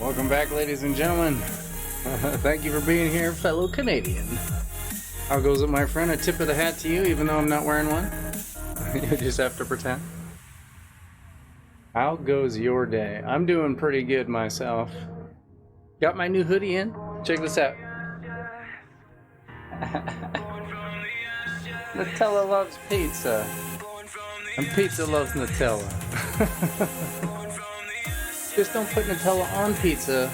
Welcome back, ladies and gentlemen. Thank you for being here, fellow Canadian. How goes it, my friend? A tip of the hat to you, even though I'm not wearing one. You just have to pretend. How goes your day? I'm doing pretty good myself. Got my new hoodie in. Check this out. Nutella loves pizza. And pizza loves Nutella. Just don't put Nutella on pizza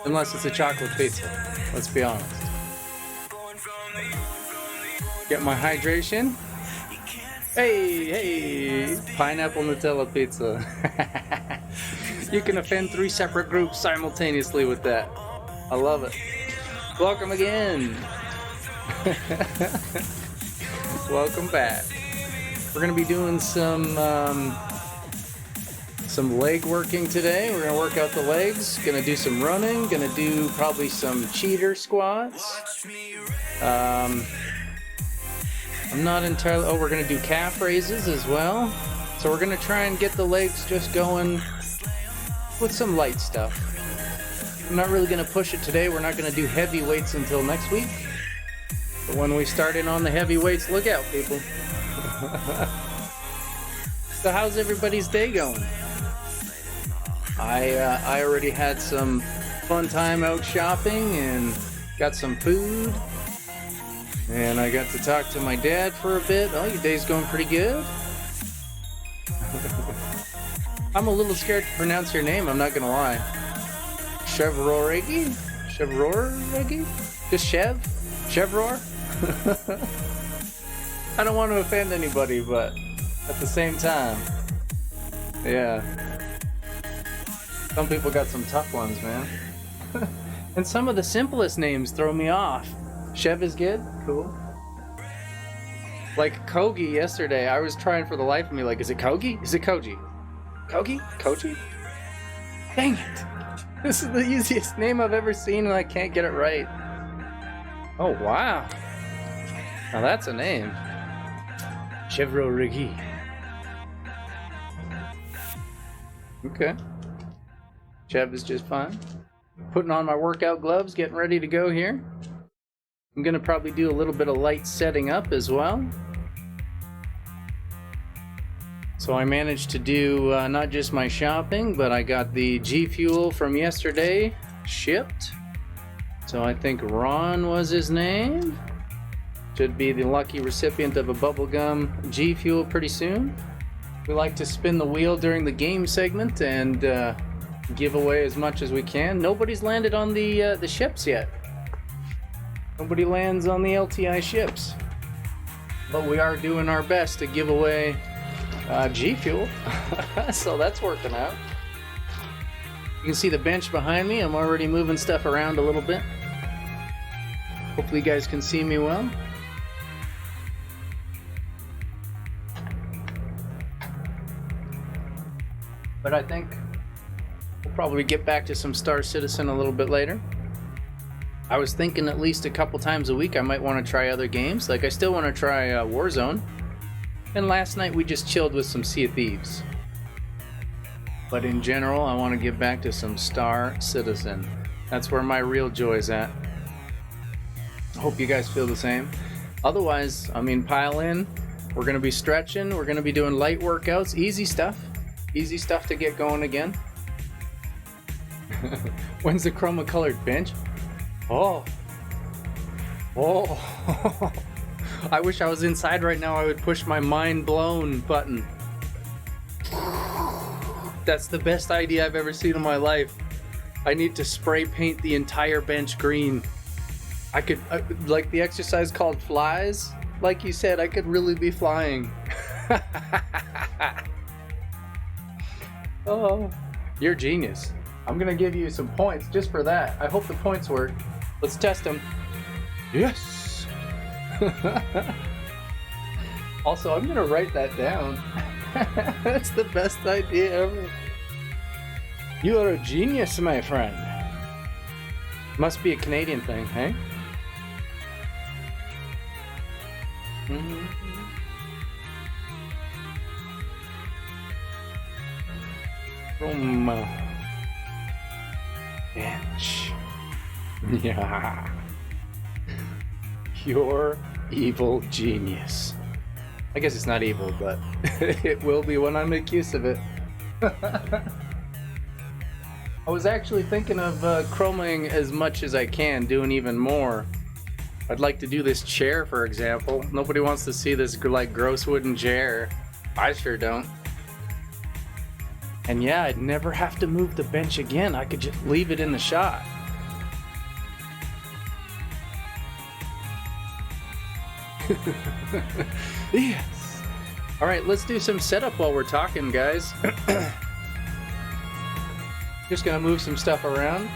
unless it's a chocolate pizza. Let's be honest. Get my hydration. Hey, pineapple Nutella pizza. You can offend 3 separate groups simultaneously with that. I love it. Welcome again. Welcome back. We're gonna be doing some leg working today. We're gonna work out the legs. Gonna do some running. Gonna do probably some Teeter squats. I'm not entirely. Oh, we're gonna do calf raises as well. So we're gonna try and get the legs just going with some light stuff. I'm not really gonna push it today. We're not gonna do heavy weights until next week. But when we start in on the heavy weights, look out, people. So how's everybody's day going? I already had some fun time out shopping and got some food. And I got to talk to my dad for a bit. Oh, your day's going pretty good. I'm a little scared to pronounce your name, I'm not gonna lie. Chevroregi? Chevroregi? Just Chev? Chevror? I don't want to offend anybody, but at the same time, yeah. Some people got some tough ones, man. And some of the simplest names throw me off. Chev is good? Cool. Like Kogi yesterday, I was trying for the life of me, like, is it Kogi? Is it Koji? Kogi? Koji? Dang it. This is the easiest name I've ever seen and I can't get it right. Oh, wow. Now that's a name. Chevroregi. Okay. Chev is just fine. Putting on my workout gloves, getting ready to go here. I'm gonna probably do a little bit of light setting up as well. So I managed to do not just my shopping, but I got the G Fuel from yesterday shipped. So I think Ron was his name. Should be the lucky recipient of a bubblegum G Fuel pretty soon. We like to spin the wheel during the game segment and give away as much as we can. Nobody's landed on the ships yet. Nobody lands on the LTI ships. But we are doing our best to give away G Fuel. So that's working out. You can see the bench behind me. I'm already moving stuff around a little bit. Hopefully you guys can see me well. But I think we'll probably get back to some Star Citizen a little bit later. I was thinking at least a couple times a week I might want to try other games. Like I still want to try Warzone. And last night we just chilled with some Sea of Thieves. But in general, I want to get back to some Star Citizen. That's where my real joy's at. I hope you guys feel the same. Otherwise, I mean, pile in. We're going to be stretching. We're going to be doing light workouts. Easy stuff. Easy stuff to get going again. When's the chroma colored bench? Oh. I wish I was inside right now. I would push my mind blown button. That's the best idea I've ever seen in my life. I need to spray paint the entire bench green. I could, like the exercise called flies, like you said, I could really be flying. Oh, you're a genius. I'm gonna give you some points just for that. I hope the points work. Let's test them. Yes. Also, I'm gonna write that down. That's the best idea ever. You are a genius, my friend. Must be a Canadian thing, hey? Mm-hmm. From bench. Yeah. Pure evil genius. I guess it's not evil, but it will be when I make use of it. I was actually thinking of chroming as much as I can, doing even more. I'd like to do this chair, for example. Nobody wants to see this like gross wooden chair. I sure don't. And yeah, I'd never have to move the bench again. I could just leave it in the shot. Yes. All right, let's do some setup while we're talking, guys. Just gonna move some stuff around.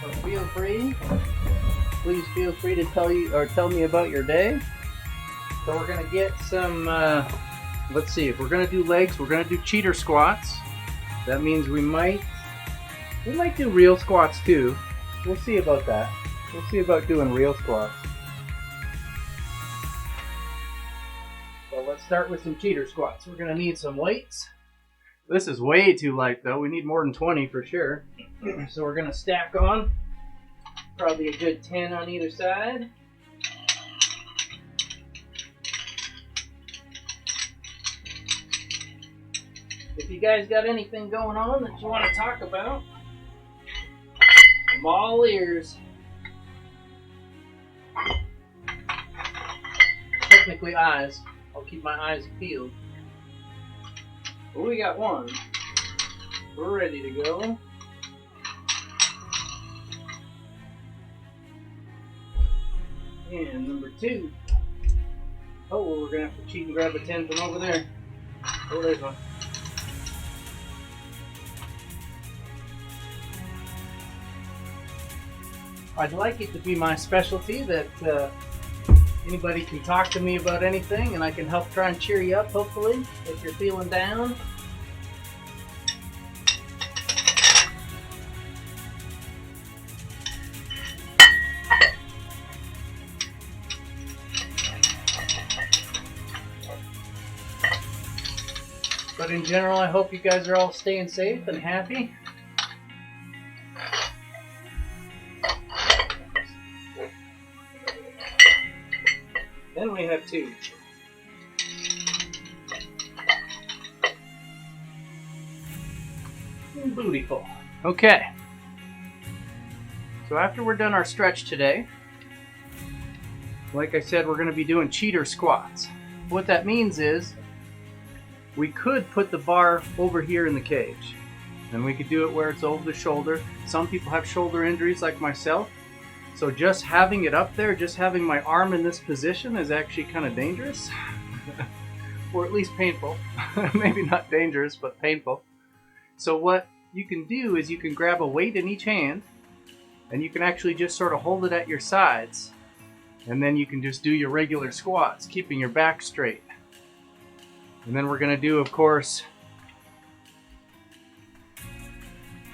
So feel free. Please feel free to tell me about your day. So we're gonna get some. Let's see. If we're gonna do legs, we're gonna do cheater squats. That means we might do real squats too. We'll see about that. We'll see about doing real squats. So let's start with some cheater squats. We're gonna need some weights. This is way too light though. We need more than 20 for sure. So we're gonna stack on. Probably a good 10 on either side. If you guys got anything going on that you want to talk about, I'm all ears. Technically eyes. I'll keep my eyes peeled. But we got one. We're ready to go. And number 2. Oh, well, we're going to have to cheat and grab a 10 from over there. Oh, there's one. I'd like it to be my specialty that anybody can talk to me about anything and I can help try and cheer you up, hopefully, if you're feeling down. But in general, I hope you guys are all staying safe and happy. Then we have 2. Bootyful. Okay. So after we're done our stretch today, like I said, we're going to be doing cheater squats. What that means is we could put the bar over here in the cage. And we could do it where it's over the shoulder. Some people have shoulder injuries like myself. So just having it up there, just having my arm in this position is actually kind of dangerous. Or at least painful. Maybe not dangerous, but painful. So what you can do is you can grab a weight in each hand and you can actually just sort of hold it at your sides. And then you can just do your regular squats, keeping your back straight. And then we're going to do, of course,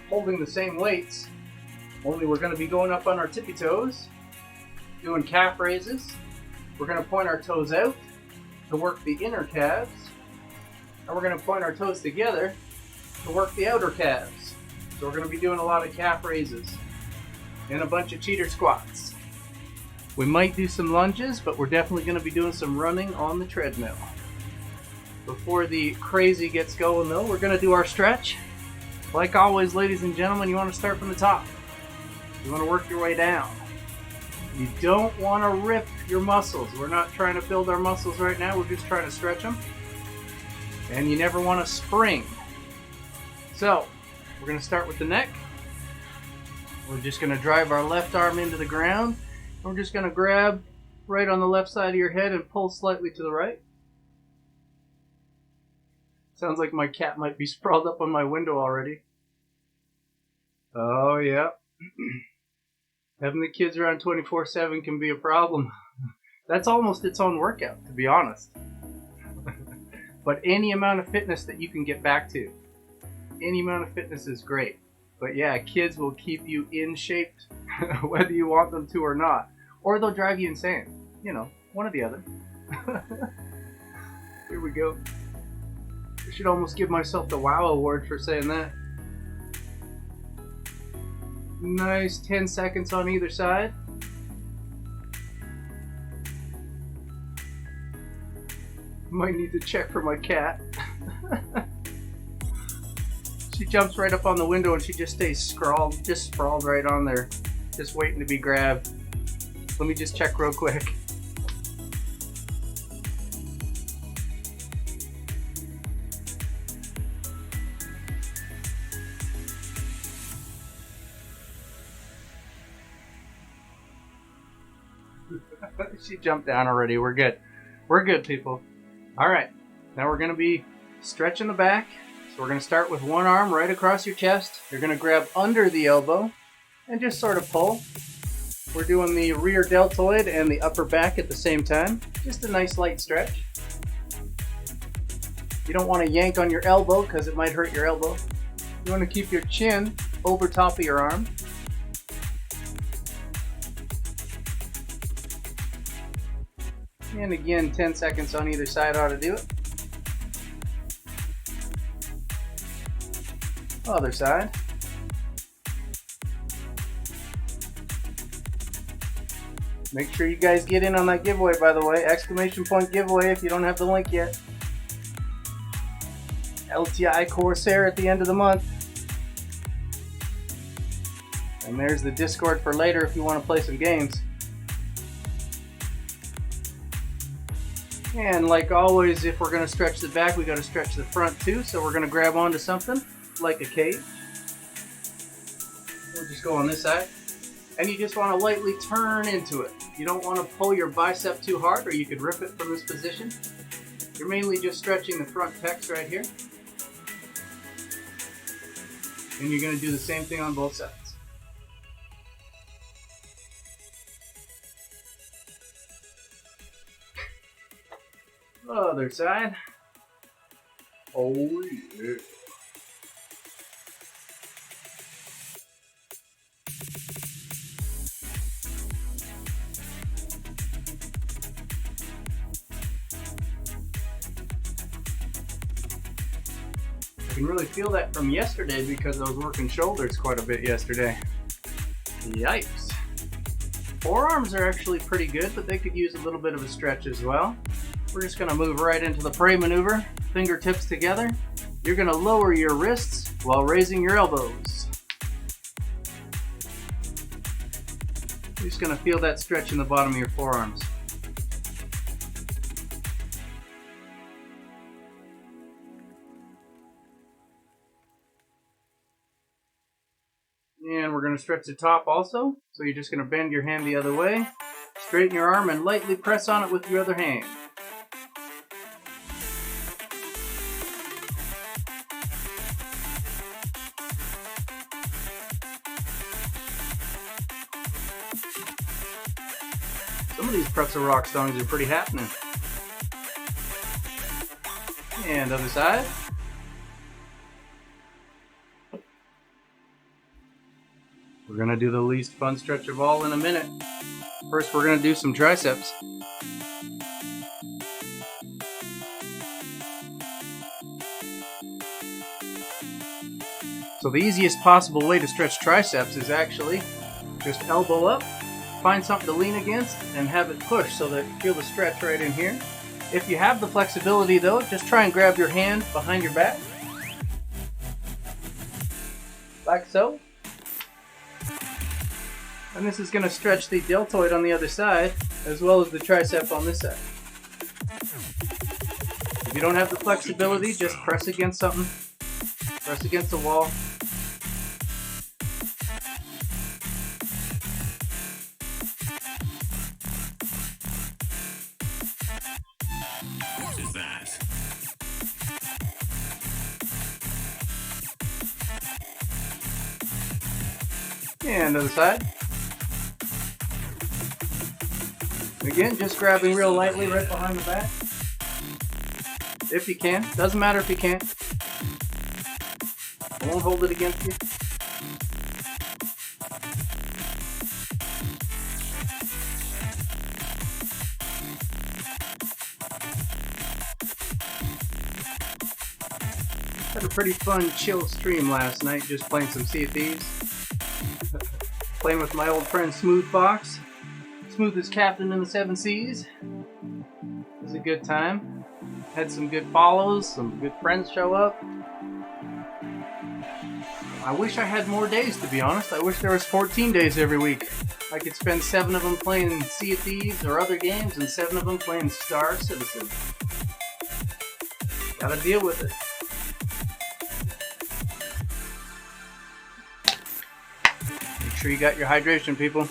holding the same weights. Only we're going to be going up on our tippy toes, doing calf raises. We're going to point our toes out to work the inner calves. And we're going to point our toes together to work the outer calves. So we're going to be doing a lot of calf raises and a bunch of cheater squats. We might do some lunges, but we're definitely going to be doing some running on the treadmill. Before the crazy gets going though, we're going to do our stretch. Like always, ladies and gentlemen, you want to start from the top. You want to work your way down. You don't want to rip your muscles. We're not trying to build our muscles right now. We're just trying to stretch them. And you never want to spring. So, we're going to start with the neck. We're just going to drive our left arm into the ground. And we're just going to grab right on the left side of your head and pull slightly to the right. Sounds like my cat might be sprawled up on my window already. Oh, yeah. Having the kids around 24/7 can be a problem. That's almost its own workout, to be honest. But any amount of fitness that you can get back to, any amount of fitness is great. But yeah, kids will keep you in shape whether you want them to or not. Or they'll drive you insane. You know, one or the other. Here we go. I should almost give myself the WOW award for saying that. Nice 10 seconds on either side. Might need to check for my cat. She jumps right up on the window and she just stays sprawled right on there, just waiting to be grabbed. Let me just check real quick. She jumped down already. We're good. We're good, people. All right. Now we're going to be stretching the back. So we're going to start with one arm right across your chest. You're going to grab under the elbow and just sort of pull. We're doing the rear deltoid and the upper back at the same time. Just a nice light stretch. You don't want to yank on your elbow because it might hurt your elbow. You want to keep your chin over top of your arm. And again, 10 seconds on either side ought to do it. Other side. Make sure you guys get in on that giveaway, by the way. Exclamation point giveaway if you don't have the link yet. LTI Corsair at the end of the month. And there's the Discord for later if you want to play some games. And like always, if we're going to stretch the back, we got to stretch the front too. So we're going to grab onto something like a cage. We'll just go on this side. And you just want to lightly turn into it. You don't want to pull your bicep too hard, or you could rip it from this position. You're mainly just stretching the front pecs right here. And you're going to do the same thing on both sides. Other side. Oh yeah. I can really feel that from yesterday because I was working shoulders quite a bit yesterday. Yikes. Forearms are actually pretty good, but they could use a little bit of a stretch as well. We're just going to move right into the prey maneuver. Fingertips together. You're going to lower your wrists while raising your elbows. You're just going to feel that stretch in the bottom of your forearms. And we're going to stretch the top also. So you're just going to bend your hand the other way, straighten your arm, and lightly press on it with your other hand. Some of these pretzel rock songs are pretty happening. And other side. We're going to do the least fun stretch of all in a minute. First, we're going to do some triceps. So the easiest possible way to stretch triceps is actually just elbow up, find something to lean against, and have it push so that you feel the stretch right in here. If you have the flexibility though, just try and grab your hand behind your back. Like so. And this is going to stretch the deltoid on the other side, as well as the tricep on this side. If you don't have the flexibility, just press against something. Press against the wall. What is that? And other side. Again, just grabbing real lightly right behind the back. If you can. Doesn't matter if you can't. I won't hold it against you. pretty fun chill stream last night, just playing some Sea of Thieves. Playing with my old friend Smooth Fox. Smooth is captain in the 7 Seas. It was a good time. Had some good follows, some good friends show up. I wish I had more days, to be honest. I wish there was 14 days every week. I could spend 7 of them playing Sea of Thieves or other games and 7 of them playing Star Citizen. Gotta deal with it. Make sure you got your hydration, people.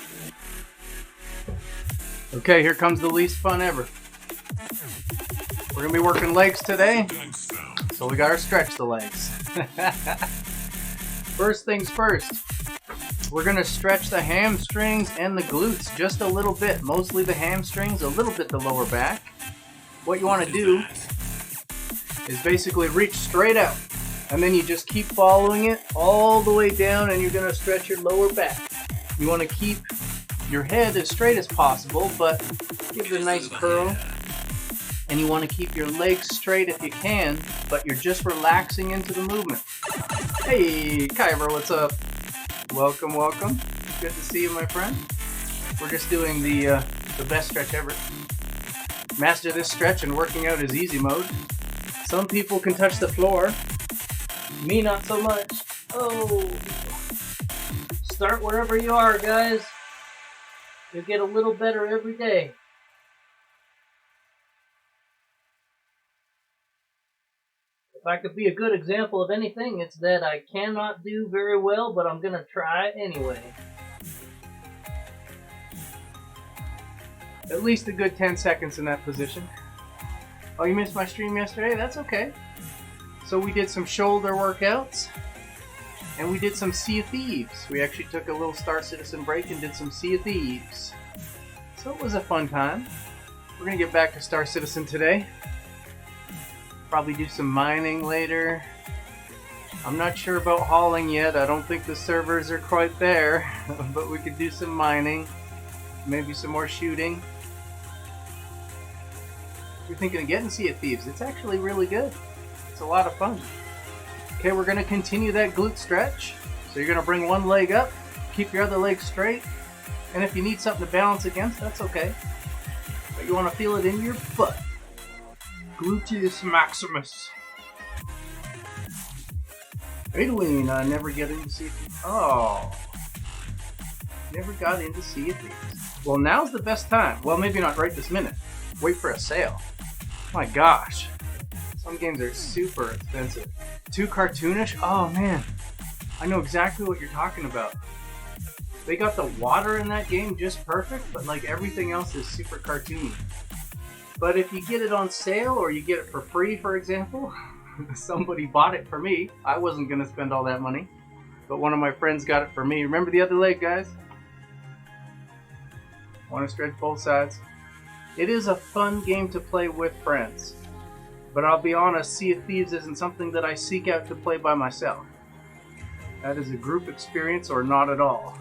Okay, here comes the least fun ever. We're gonna be working legs today, so we gotta stretch the legs. First things first, we're going to stretch the hamstrings and the glutes just a little bit. Mostly the hamstrings, a little bit the lower back. What you want to do is basically reach straight out. And then you just keep following it all the way down and you're going to stretch your lower back. You want to keep your head as straight as possible, but give it a nice curl. And you want to keep your legs straight if you can, but you're just relaxing into the movement. Hey, Kyber, what's up? Welcome, welcome. Good to see you, my friend. We're just doing the best stretch ever. Master this stretch and working out is easy mode. Some people can touch the floor. Me, not so much. Oh. Start wherever you are, guys. You'll get a little better every day. If I could be a good example of anything, it's that I cannot do very well, but I'm going to try anyway. At least a good 10 seconds in that position. Oh, you missed my stream yesterday? That's okay. So we did some shoulder workouts, and we did some Sea of Thieves. We actually took a little Star Citizen break and did some Sea of Thieves. So it was a fun time. We're going to get back to Star Citizen today. Probably do some mining later. I'm not sure about hauling yet. I don't think the servers are quite there, but we could do some mining, maybe some more shooting. If you're thinking of getting Sea of Thieves, it's actually really good. It's a lot of fun. Okay, we're going to continue that glute stretch. So you're going to bring one leg up, keep your other leg straight, and if you need something to balance against, that's okay. But you want to feel it in your butt. Gluteus maximus. Adween, I never get into Sea of Thieves. Oh. Never got into Sea of Thieves. Well, now's the best time. Well, maybe not right this minute. Wait for a sale. My gosh. Some games are super expensive. Too cartoonish? Oh, man. I know exactly what you're talking about. They got the water in that game just perfect, but like everything else is super cartoony. But if you get it on sale or you get it for free, for example, somebody bought it for me. I wasn't going to spend all that money, but one of my friends got it for me. Remember the other leg, guys? Want to stretch both sides? It is a fun game to play with friends, but I'll be honest, Sea of Thieves isn't something that I seek out to play by myself. That is a group experience or not at all.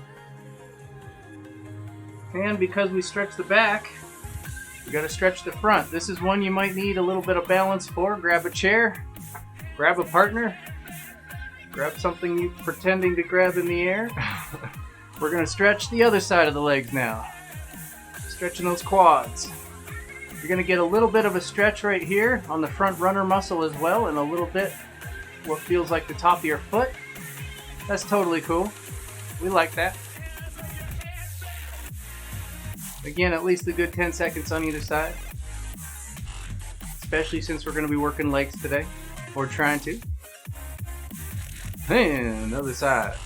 And because we stretch the back, you gotta stretch the front. This is one you might need a little bit of balance for. Grab a chair, grab a partner, grab something you're pretending to grab in the air. We're gonna stretch the other side of the legs now. Stretching those quads. You're gonna get a little bit of a stretch right here on the front runner muscle as well, and a little bit what feels like the top of your foot. That's totally cool. We like that. Again, at least a good 10 seconds on either side. Especially since we're going to be working legs today. Or trying to. And other side.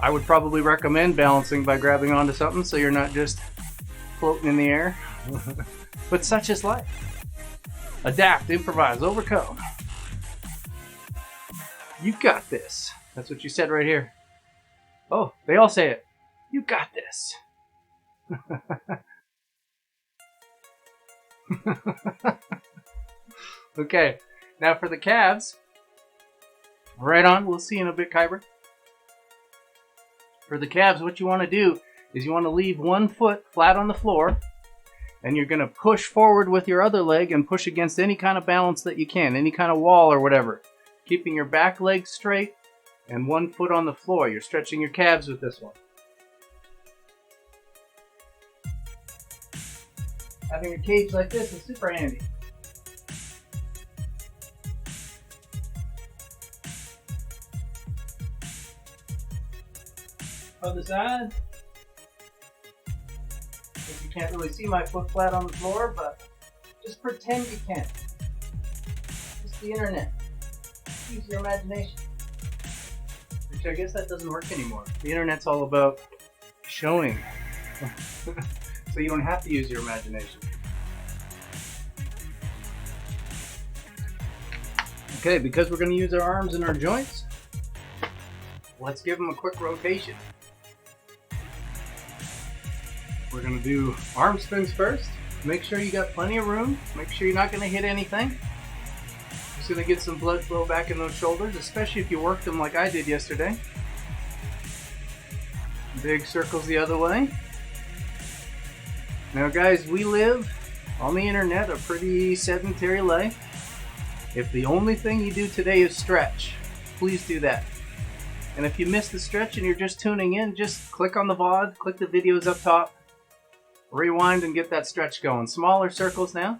I would probably recommend balancing by grabbing onto something so you're not just floating in the air. But such is life. Adapt, improvise, overcome. You got this. That's what you said right here. Oh, they all say it. You got this. Okay, now for the calves. Right on, we'll see in a bit, Kyber. For the calves, what you want to do is you want to leave one foot flat on the floor, And you're going to push forward with your other leg and push against any kind of balance that you can, any kind of wall or whatever. Keeping your back leg straight and one foot on the floor. You're stretching your calves with this one. Having a cage like this is super handy. Other side. You can't really see my foot flat on the floor, but just pretend you can. Just the internet. Use your imagination. Which I guess that doesn't work anymore. The internet's all about showing. So you don't have to use your imagination. Okay, because we're going to use our arms and our joints, let's give them a quick rotation. We're going to do arm spins first. Make sure you got plenty of room. Make sure you're not going to hit anything. Just going to get some blood flow back in those shoulders, especially if you work them like I did yesterday. Big circles the other way. Now guys, we live on the internet a pretty sedentary life. If the only thing you do today is stretch, please do that. And if you miss the stretch and you're just tuning in, just click on the VOD, click the videos up top, rewind and get that stretch going. Smaller circles now.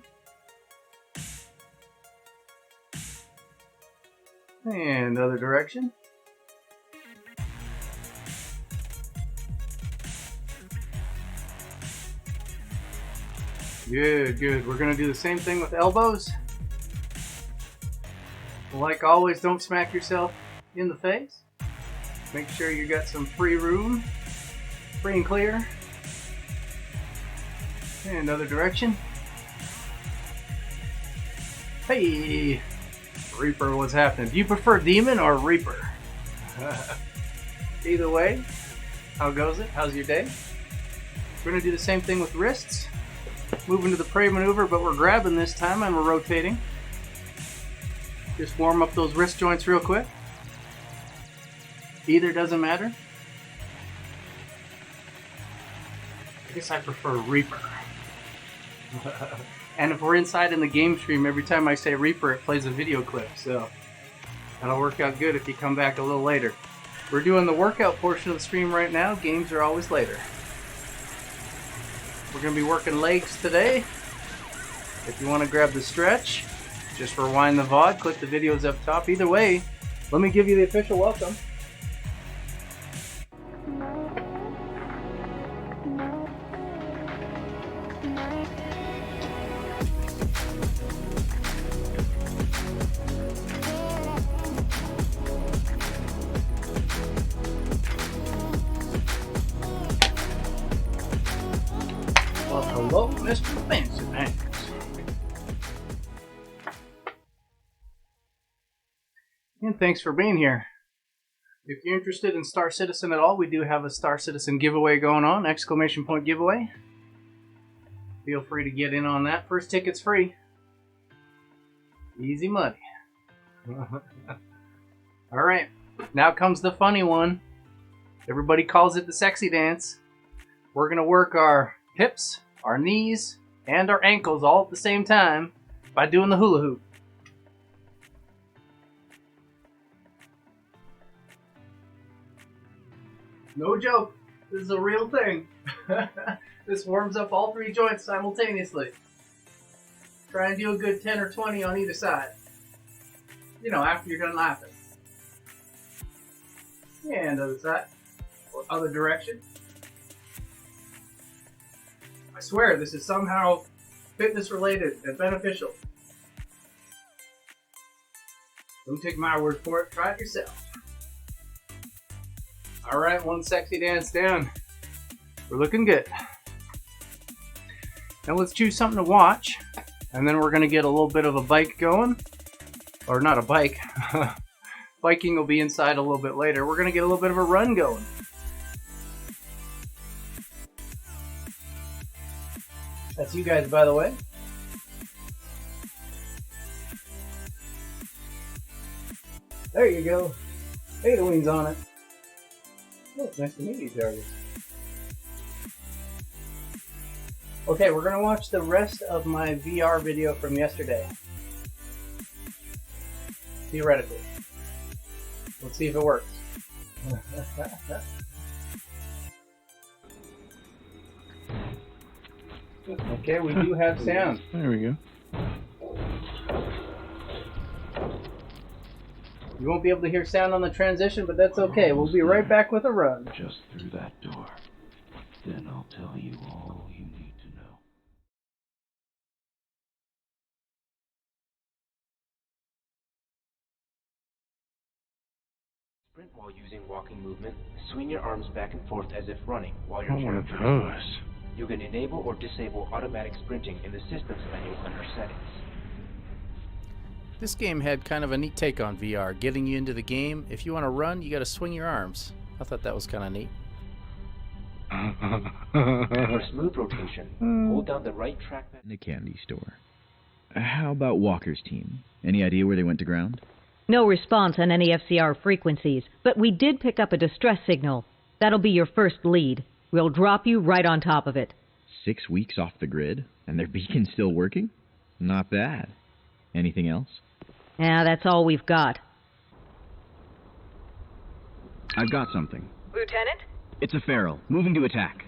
And other direction. Good, good. We're going to do the same thing with elbows. Like always, don't smack yourself in the face. Make sure you got some free room. Free and clear. And other direction. Hey! Reaper, what's happening? Do you prefer Demon or Reaper? Either way, how goes it? How's your day? We're going to do the same thing with wrists. Moving to the prey maneuver, but we're grabbing this time and we're rotating. Just warm up those wrist joints real quick. Either doesn't matter. I guess I prefer Reaper. And if we're inside in the game stream, every time I say Reaper, it plays a video clip. So that'll work out good if you come back a little later. We're doing the workout portion of the stream right now. Games are always later. We're going to be working legs today. If you want to grab the stretch, just rewind the VOD, click the videos up top. Either way, let me give you the official welcome. Well, hello, Mr. Fancy Pants. And thanks for being here. If you're interested in Star Citizen at all, we do have a Star Citizen giveaway going on, exclamation point giveaway. Feel free to get in on that. First ticket's free. Easy money. Alright, now comes the funny one. Everybody calls it the sexy dance. We're going to work our hips, our knees, and our ankles all at the same time by doing the hula hoop. No joke, this is a real thing. This warms up all three joints simultaneously. Try and do a good 10 or 20 on either side. You know, after you're done laughing. And other side, or other direction. I swear this is somehow fitness related and beneficial. Don't take my word for it, try it yourself. Alright, one sexy dance down. We're looking good. Now let's choose something to watch. And then we're going to get a little bit of a bike going. Or not a bike. Biking will be inside a little bit later. We're going to get a little bit of a run going. That's you guys, by the way. There you go. Hey, the wings on it. Oh, it's nice to meet you, Jarvis. Okay, we're gonna watch the rest of my VR video from yesterday. Theoretically. Let's see if it works. Okay, we do have sound. There we go. You won't be able to hear sound on the transition, but that's okay. We'll be right back with a run. Just through that door. Then I'll tell you all you need to know. Sprint while using walking movement. Swing your arms back and forth as if running while you're One of carrying. those. You can enable or disable automatic sprinting in the Systems menu under Settings. This game had kind of a neat take on VR, getting you into the game. If you want to run, you got to swing your arms. I thought that was kind of neat. For smooth rotation, hold down the right trackpad. In a candy store. How about Walker's team? Any idea where they went to ground? No response on any FCR frequencies, but we did pick up a distress signal. That'll be your first lead. We'll drop you right on top of it. 6 weeks off the grid, and their beacon's still working? Not bad. Anything else? Yeah, that's all we've got. I've got something. Lieutenant? It's a feral, moving to attack.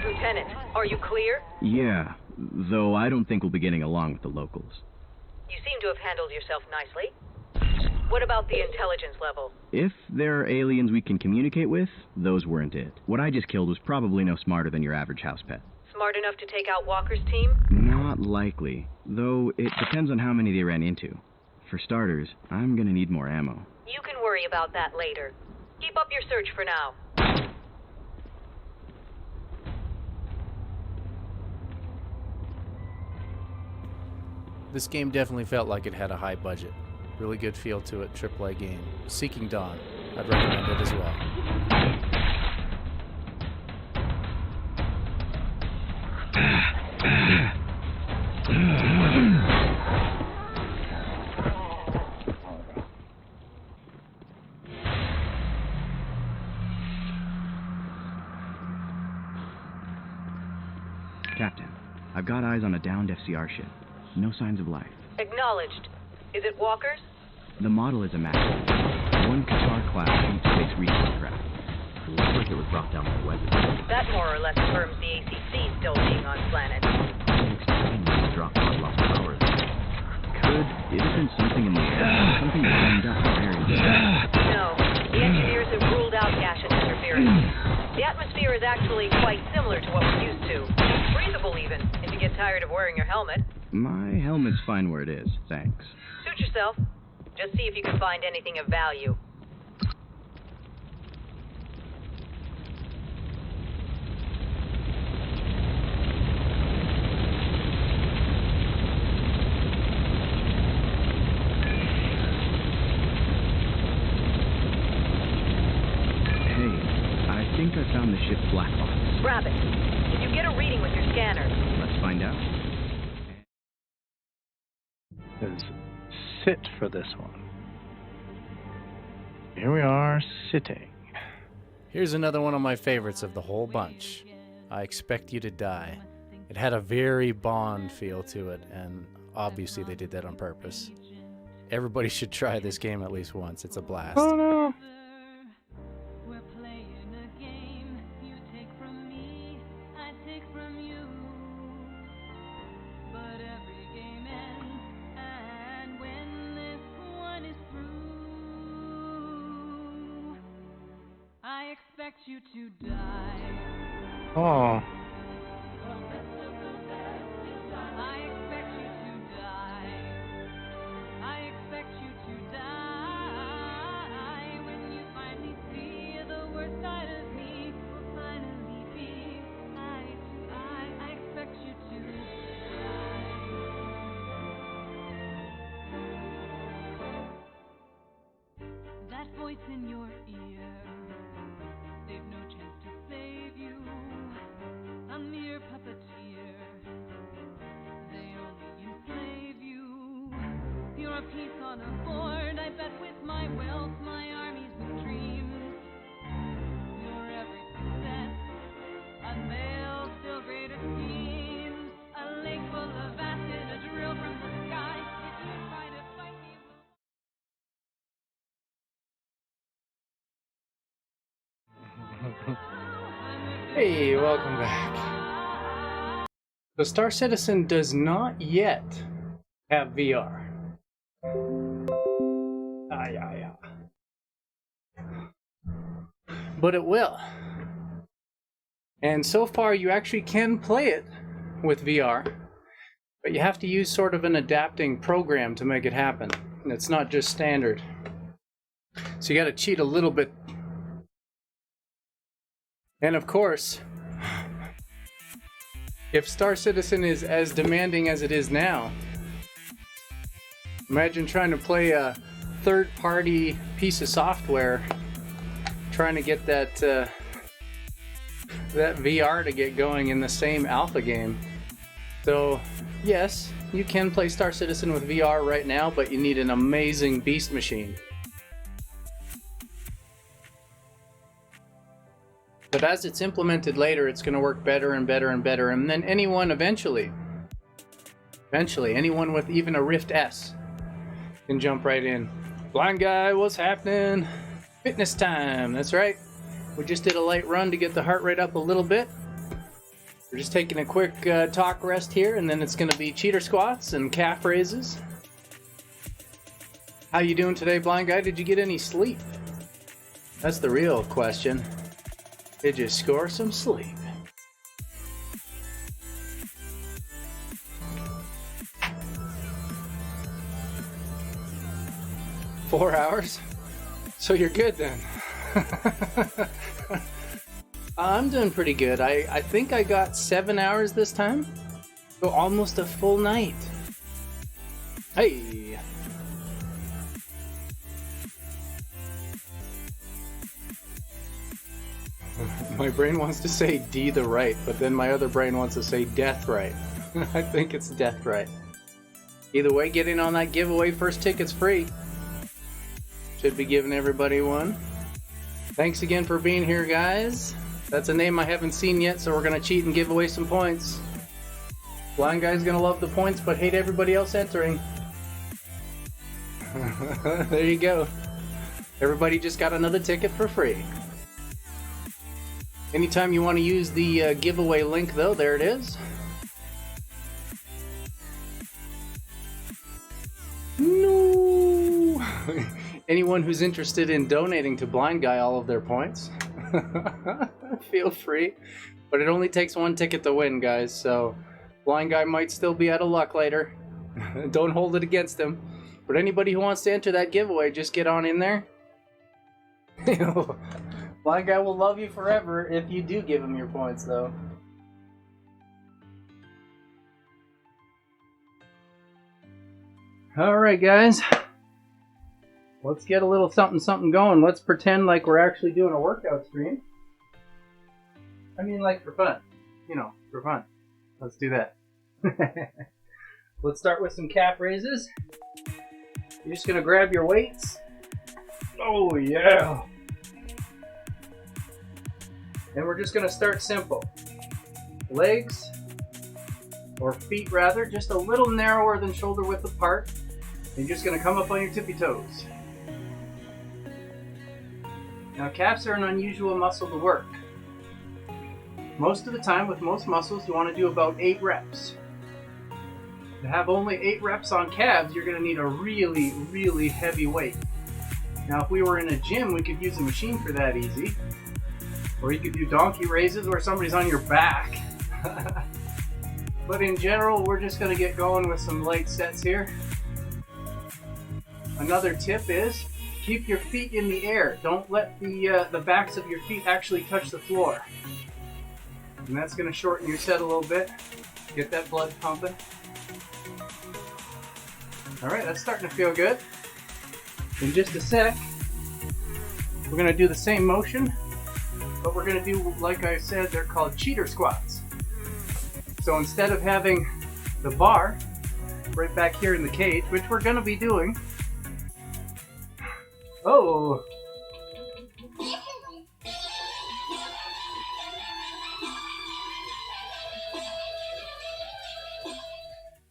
Lieutenant, are you clear? Yeah, though I don't think we'll be getting along with the locals. You seem to have handled yourself nicely. What about the intelligence level? If there are aliens we can communicate with, those weren't it. What I just killed was probably no smarter than your average house pet. Smart enough to take out Walker's team? Not likely, though it depends on how many they ran into. For starters, I'm gonna need more ammo. You can worry about that later. Keep up your search for now. This game definitely felt like it had a high budget. Really good feel to it, AAA game. Seeking Dawn. I'd recommend it as well. Captain, I've got eyes on a downed FCR ship. No signs of life. Acknowledged. Is it Walker's? The model is a Mac. One Qatar-class deep space research craft. Looks like it was brought down by weather. That more or less affirms the ACC still being on planet. Explain the drop pod lost power. Could it have been something in the air? Something jammed up in areas. No. The engineers have ruled out gaseous interference. The atmosphere is actually quite similar to what we're used to. Breathable even, if you get tired of wearing your helmet. My helmet's fine where it is, thanks. Suit yourself. Just see if you can find anything of value. Hey, I think I found the ship's black box. Grab it. Did you get a reading with your scanner? Let's find out. Is sit for this one. Here we are, sitting. Here's another one of my favorites of the whole bunch. I Expect You to Die. It had a very Bond feel to it, and obviously they did that on purpose. Everybody should try this game at least once. It's a blast. Oh no! Expect you to die. Oh. I expect you to die. I expect you to die. When you finally see the worst side of me, will finally be eye to eye. I expect you to die. That voice in your ear. They've no chance to save you, a mere puppeteer. They only enslave you. You're a piece on a board. I bet with my wealth, my armies would Hey, welcome back. The Star Citizen does not yet have VR. Yeah. But it will. And so far you actually can play it with VR, but you have to use sort of an adapting program to make it happen. And it's not just standard. So you gotta cheat a little bit. And of course, if Star Citizen is as demanding as it is now, imagine trying to play a third-party piece of software, trying to get that VR to get going in the same alpha game. So yes, you can play Star Citizen with VR right now, but you need an amazing beast machine. But as it's implemented later, it's going to work better and better and better, and then anyone eventually, anyone with even a Rift S can jump right in. Blind guy, what's happening? Fitness time, that's right. We just did a light run to get the heart rate up a little bit. We're just taking a quick talk rest here, and then it's going to be Teeter Squats and calf raises. How you doing today, blind guy? Did you get any sleep? That's the real question. Did you score some sleep? Four hours? So you're good then. I'm doing pretty good. I think I got 7 hours this time. So almost a full night. Hey! My brain wants to say D the right, but then my other brain wants to say death right. I think it's death right. Either way, getting on that giveaway, first ticket's free. Should be giving everybody one. Thanks again for being here, guys. That's a name I haven't seen yet, so we're gonna cheat and give away some points. Blind guy's gonna love the points, but hate everybody else entering. There you go. Everybody just got another ticket for free. Anytime you want to use the giveaway link, though, there it is. No! Anyone who's interested in donating to Blind Guy all of their points, feel free. But it only takes one ticket to win, guys, so Blind Guy might still be out of luck later. Don't hold it against him. But anybody who wants to enter that giveaway, just get on in there. Blind Guy will love you forever if you do give him your points, though. Alright, guys. Let's get a little something going. Let's pretend like we're actually doing a workout stream. I mean, like, for fun. You know, for fun. Let's do that. Let's start with some calf raises. You're just going to grab your weights. Oh, yeah. And we're just going to start simple. Legs, or feet rather, just a little narrower than shoulder width apart. You're just going to come up on your tippy toes. Now calves are an unusual muscle to work. Most of the time with most muscles you want to do about 8 reps. To have only 8 reps on calves, you're going to need a really, really heavy weight. Now if we were in a gym, we could use a machine for that easy. Or you could do donkey raises where somebody's on your back. But in general, we're just going to get going with some light sets here. Another tip is keep your feet in the air. Don't let the backs of your feet actually touch the floor. And that's going to shorten your set a little bit. Get that blood pumping. Alright, that's starting to feel good. In just a sec, we're going to do the same motion. But we're going to do, like I said, they're called cheater squats. So instead of having the bar right back here in the cage, which we're going to be doing. Oh!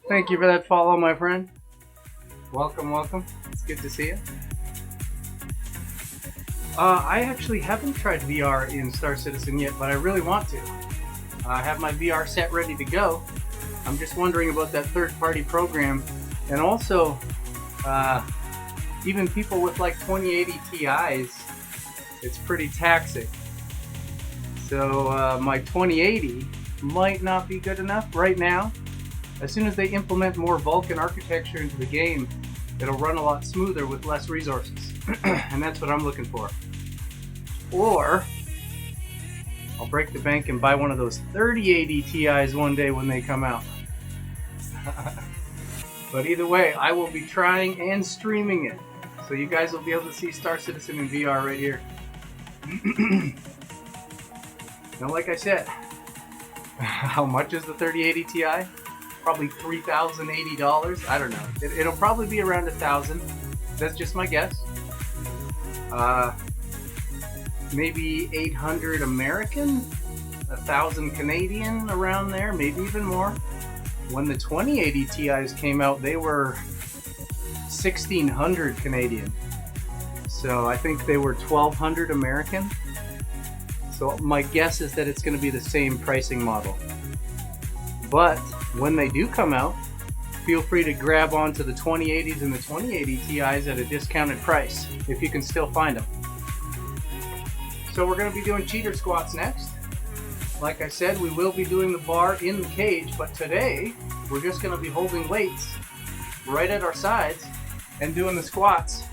Thank you for that follow, my friend. Welcome, welcome. It's good to see you. I actually haven't tried VR in Star Citizen yet, but I really want to. I have my VR set ready to go. I'm just wondering about that third-party program, and also even people with like 2080 Ti's, it's pretty taxing. So my 2080 might not be good enough right now. As soon as they implement more Vulkan architecture into the game, it'll run a lot smoother with less resources. And that's what I'm looking for. Or I'll break the bank and buy one of those 3080 Ti's one day when they come out. But either way, I will be trying and streaming it. So you guys will be able to see Star Citizen in VR right here. Now, like I said, how much is the 3080 Ti? Probably $3,080. I don't know. It'll probably be around $1,000. That's just my guess. Maybe 800 American, 1,000 Canadian, around there, maybe even more. When the 2080 Ti's came out, they were 1,600 Canadian. So I think they were 1,200 American. So my guess is that it's going to be the same pricing model. But when they do come out, feel free to grab onto the 2080s and the 2080 Ti's at a discounted price, if you can still find them. So we're going to be doing Teeter Squats next. Like I said, we will be doing the bar in the cage, but today we're just going to be holding weights right at our sides and doing the squats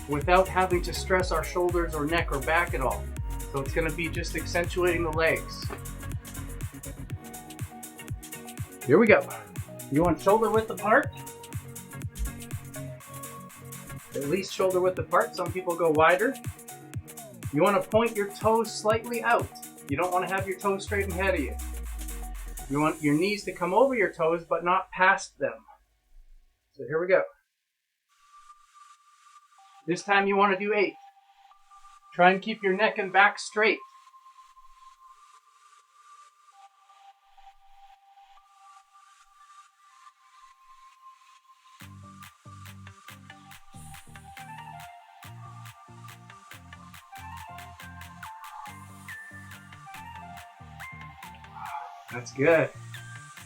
without having to stress our shoulders or neck or back at all. So it's going to be just accentuating the legs. Here we go. You want shoulder width apart? At least shoulder width apart. Some people go wider. You want to point your toes slightly out. You don't want to have your toes straight ahead of you. You want your knees to come over your toes, but not past them. So here we go. This time you want to do 8. Try and keep your neck and back straight. That's good.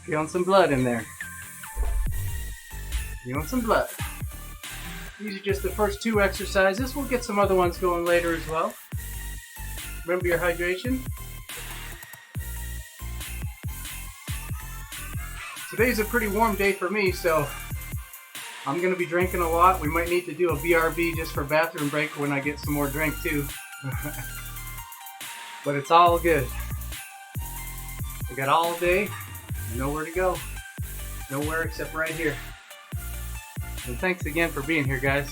Feeling some blood in there. Feeling some blood. These are just the first 2 exercises. We'll get some other ones going later as well. Remember your hydration. Today's a pretty warm day for me, so I'm going to be drinking a lot. We might need to do a BRB just for bathroom break when I get some more drink too. But it's all good. We got all day, nowhere to go. Nowhere except right here. And thanks again for being here, guys.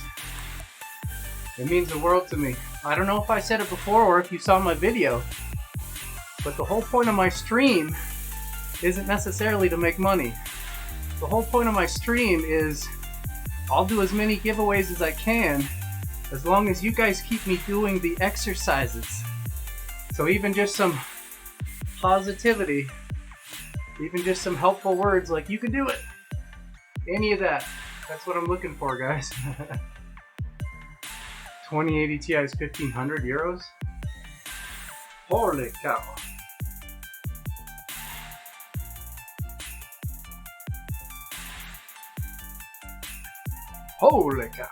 It means the world to me. I don't know if I said it before or if you saw my video, but the whole point of my stream isn't necessarily to make money. The whole point of my stream is I'll do as many giveaways as I can as long as you guys keep me doing the exercises. So even just some positivity, even just some helpful words like you can do it, any of that, that's what I'm looking for, guys. 2080 Ti is 1,500 euros. Holy cow. Holy cow.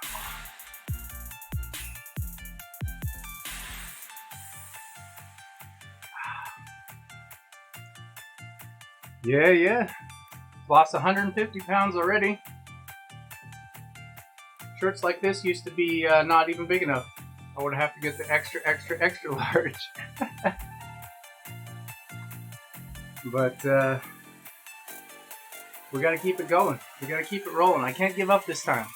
Yeah. Lost 150 pounds already. Shirts like this used to be not even big enough. I would have to get the extra large. But we gotta keep it going. We gotta keep it rolling. I can't give up this time.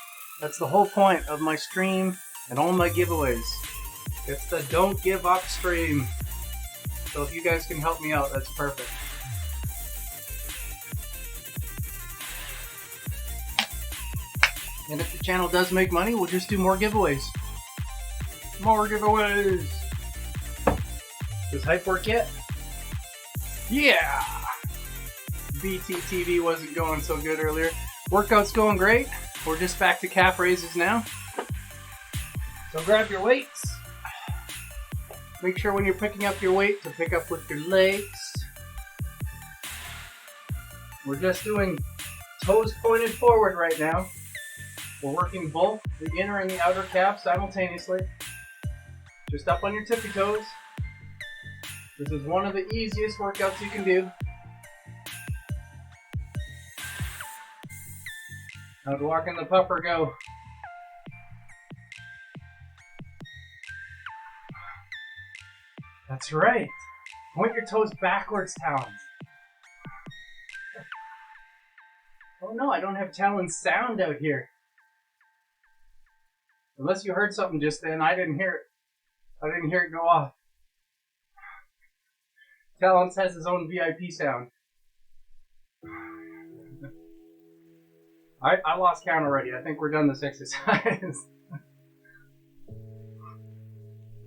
That's the whole point of my stream and all my giveaways. It's the don't give up stream. So if you guys can help me out, that's perfect. And if the channel does make money, we'll just do more giveaways. More giveaways! Does hype work yet? Yeah! BTTV wasn't going so good earlier. Workout's going great. We're just back to calf raises now. So grab your weights. Make sure when you're picking up your weight to pick up with your legs. We're just doing toes pointed forward right now. We're working both the inner and the outer calf simultaneously. Just up on your tippy toes. This is one of the easiest workouts you can do. How'd walking the pupper go? That's right. Point your toes backwards, talons. Oh no, I don't have talon sound out here. Unless you heard something just then, I didn't hear it. I didn't hear it go off. Talons has his own VIP sound. I lost count already. I think we're done this exercise.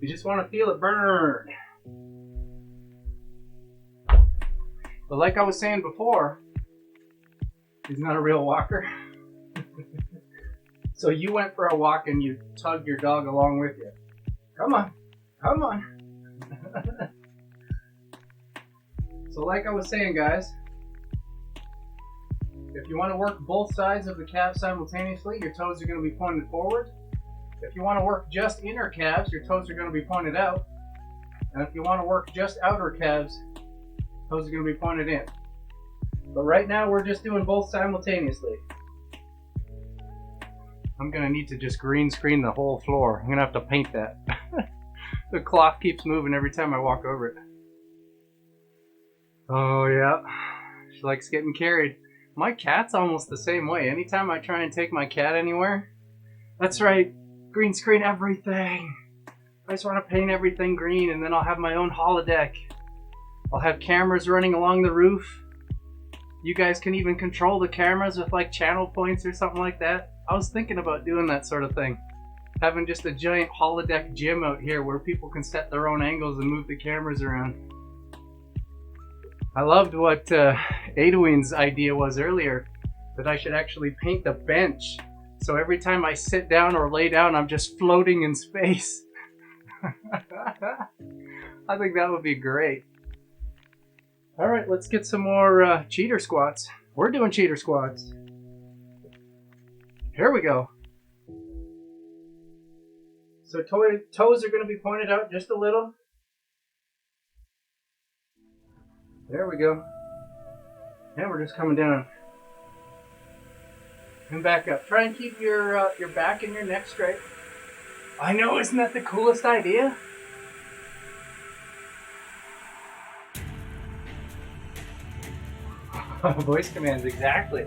You just want to feel it burn. But like I was saying before, he's not a real walker. So you went for a walk and you tugged your dog along with you. Come on, come on. So like I was saying, guys, if you want to work both sides of the calf simultaneously, your toes are going to be pointed forward. If you want to work just inner calves, your toes are going to be pointed out. And if you want to work just outer calves, toes are going to be pointed in. But right now we're just doing both simultaneously. I'm going to need to just green screen the whole floor. I'm going to have to paint that. The cloth keeps moving every time I walk over it. Oh yeah, she likes getting carried. My cat's almost the same way. Anytime I try and take my cat anywhere, that's right, green screen everything. I just want to paint everything green, and then I'll have my own holodeck. I'll have cameras running along the roof. You guys can even control the cameras with like channel points or something like that. I was thinking about doing that sort of thing. Having just a giant holodeck gym out here where people can set their own angles and move the cameras around. I loved what Adewin's idea was earlier, that I should actually paint the bench. So every time I sit down or lay down, I'm just floating in space. I think that would be great. All right, let's get some more cheater squats. We're doing cheater squats. Here we go. So toes are going to be pointed out just a little. There we go. And we're just coming down. And back up. Try and keep your back and your neck straight. I know, isn't that the coolest idea? Voice commands, exactly.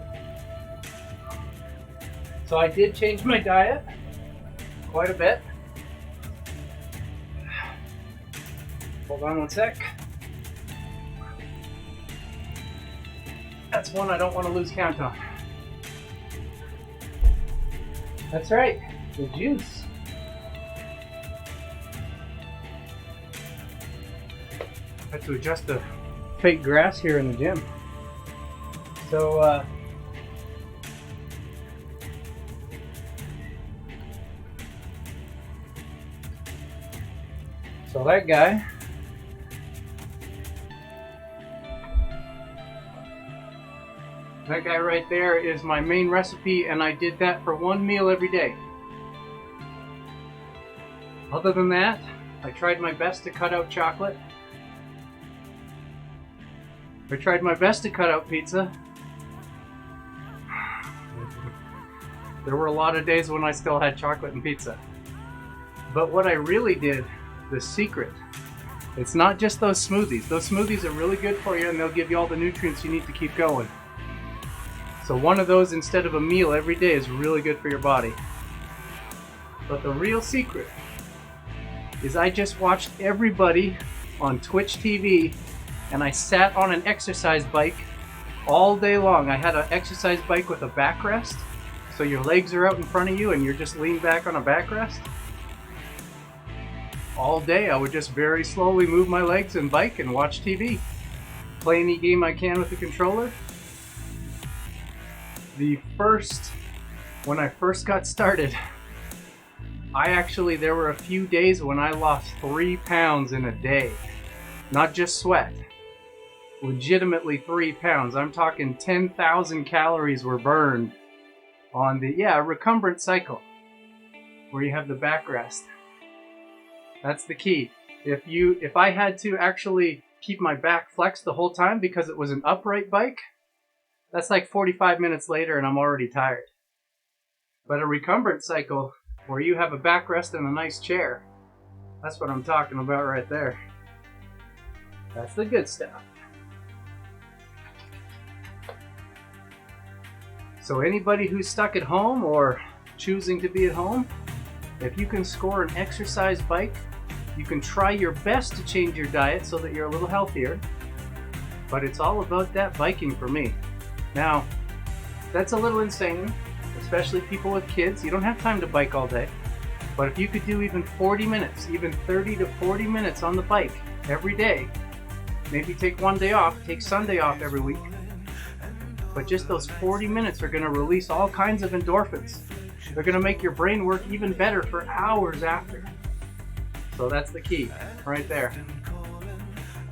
So I did change my diet quite a bit. Hold on one sec. That's one I don't want to lose count on. That's right, the juice. I have to adjust the fake grass here in the gym. So, that guy, right there is my main recipe, and I did that for one meal every day. Other than that, I tried my best to cut out chocolate. I tried my best to cut out pizza. There were a lot of days when I still had chocolate and pizza. But what I really did, the secret, it's not just those smoothies. Those smoothies are really good for you, and they'll give you all the nutrients you need to keep going. So one of those instead of a meal every day is really good for your body. But the real secret is I just watched everybody on Twitch TV, and I sat on an exercise bike all day long. I had an exercise bike with a backrest, so your legs are out in front of you and you're just leaned back on a backrest. All day I would just very slowly move my legs and bike and watch TV. Play any game I can with the controller. When I first got started, There were a few days when I lost 3 pounds in a day. Not just sweat. Legitimately 3 pounds. I'm talking 10,000 calories were burned on the, recumbent cycle, where you have the backrest. That's the key. If I had to actually keep my back flexed the whole time because it was an upright bike, that's like 45 minutes later and I'm already tired. But a recumbent cycle, where you have a backrest and a nice chair, that's what I'm talking about right there. That's the good stuff. So anybody who's stuck at home or choosing to be at home, if you can score an exercise bike, you can try your best to change your diet so that you're a little healthier. But it's all about that biking for me. Now, that's a little insane, especially people with kids. You don't have time to bike all day. But if you could do even 40 minutes, even 30 to 40 minutes on the bike every day, maybe take one day off, take Sunday off every week. But just those 40 minutes are going to release all kinds of endorphins. They're going to make your brain work even better for hours after. So that's the key, right there.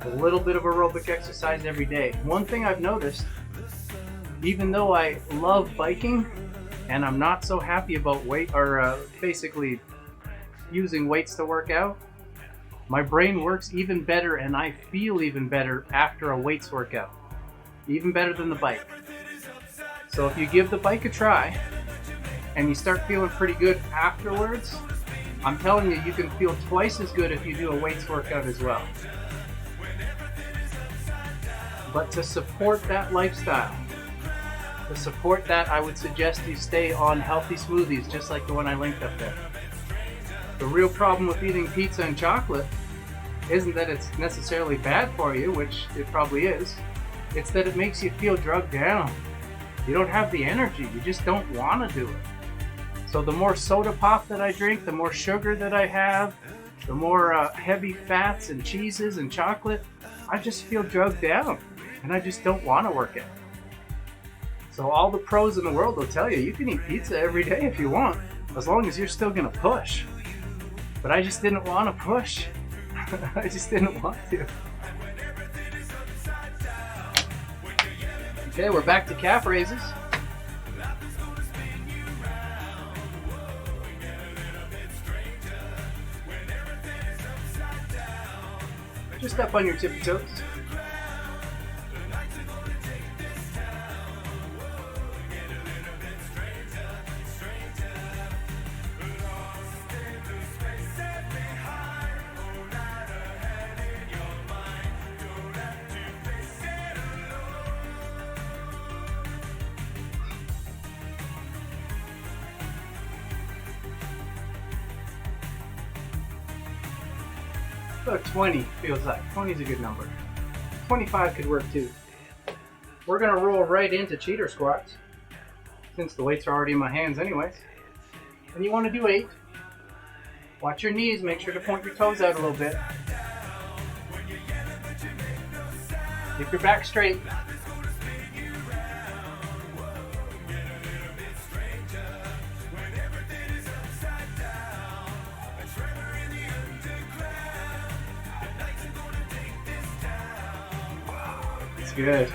A little bit of aerobic exercise every day. One thing I've noticed, even though I love biking, and I'm not so happy about basically using weights to work out, my brain works even better and I feel even better after a weights workout. Even better than the bike. So if you give the bike a try and you start feeling pretty good afterwards, I'm telling you, you can feel twice as good if you do a weights workout as well. But to support that lifestyle, I would suggest you stay on healthy smoothies, just like the one I linked up there. The real problem with eating pizza and chocolate isn't that it's necessarily bad for you, which it probably is. It's that it makes you feel drugged down. You don't have the energy. You just don't want to do it. So the more soda pop that I drink, the more sugar that I have, the more heavy fats and cheeses and chocolate, I just feel drugged down. And I just don't want to work out. So all the pros in the world will tell you can eat pizza every day if you want, as long as you're still going to push. But I just didn't want to push. I just didn't want to. Okay, we're back to calf raises. Just up on your tippy toes. About 20 feels like. 20 is a good number. 25 could work too. We're going to roll right into Teeter Squats, since the weights are already in my hands anyways. And you want to do 8. Watch your knees, make sure to point your toes out a little bit. Keep your back straight. Good.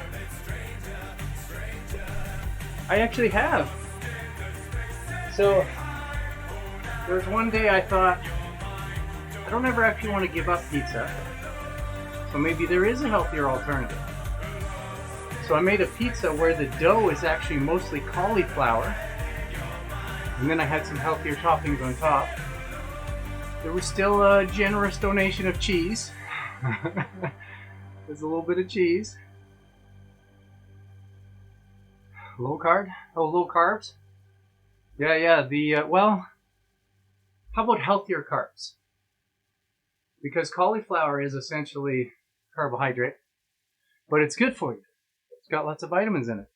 I actually have. So there's one day I thought, I don't ever actually want to give up pizza, so maybe there is a healthier alternative. So I made a pizza where the dough is actually mostly cauliflower, and then I had some healthier toppings on top. There was still a generous donation of cheese. There's a little bit of cheese. Low carb? Oh, low carbs? Yeah, well, how about healthier carbs? Because cauliflower is essentially carbohydrate, but it's good for you. It's got lots of vitamins in it.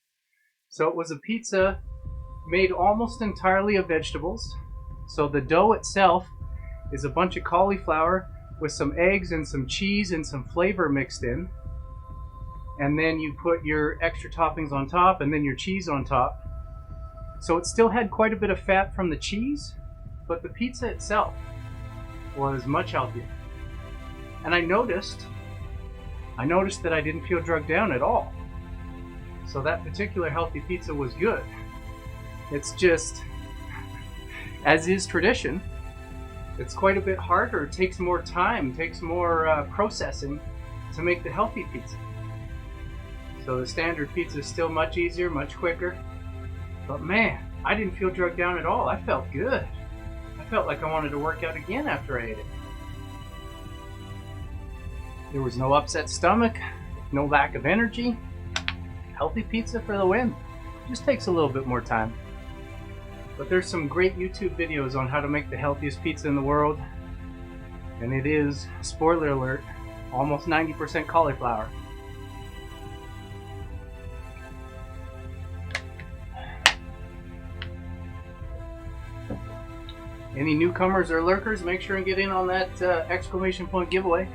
So it was a pizza made almost entirely of vegetables. So the dough itself is a bunch of cauliflower with some eggs and some cheese and some flavor mixed in. And then you put your extra toppings on top and then your cheese on top. So it still had quite a bit of fat from the cheese, but the pizza itself was much healthier. And I noticed that I didn't feel drugged down at all. So that particular healthy pizza was good. It's just, as is tradition, it's quite a bit harder. It takes more time, takes more processing to make the healthy pizza. So the standard pizza is still much easier, much quicker. But man, I didn't feel drugged down at all. I felt good. I felt like I wanted to work out again after I ate it. There was no upset stomach, no lack of energy. Healthy pizza for the win. Just takes a little bit more time. But there's some great YouTube videos on how to make the healthiest pizza in the world. And it is, spoiler alert, almost 90% cauliflower. Any newcomers or lurkers, make sure and get in on that exclamation point giveaway.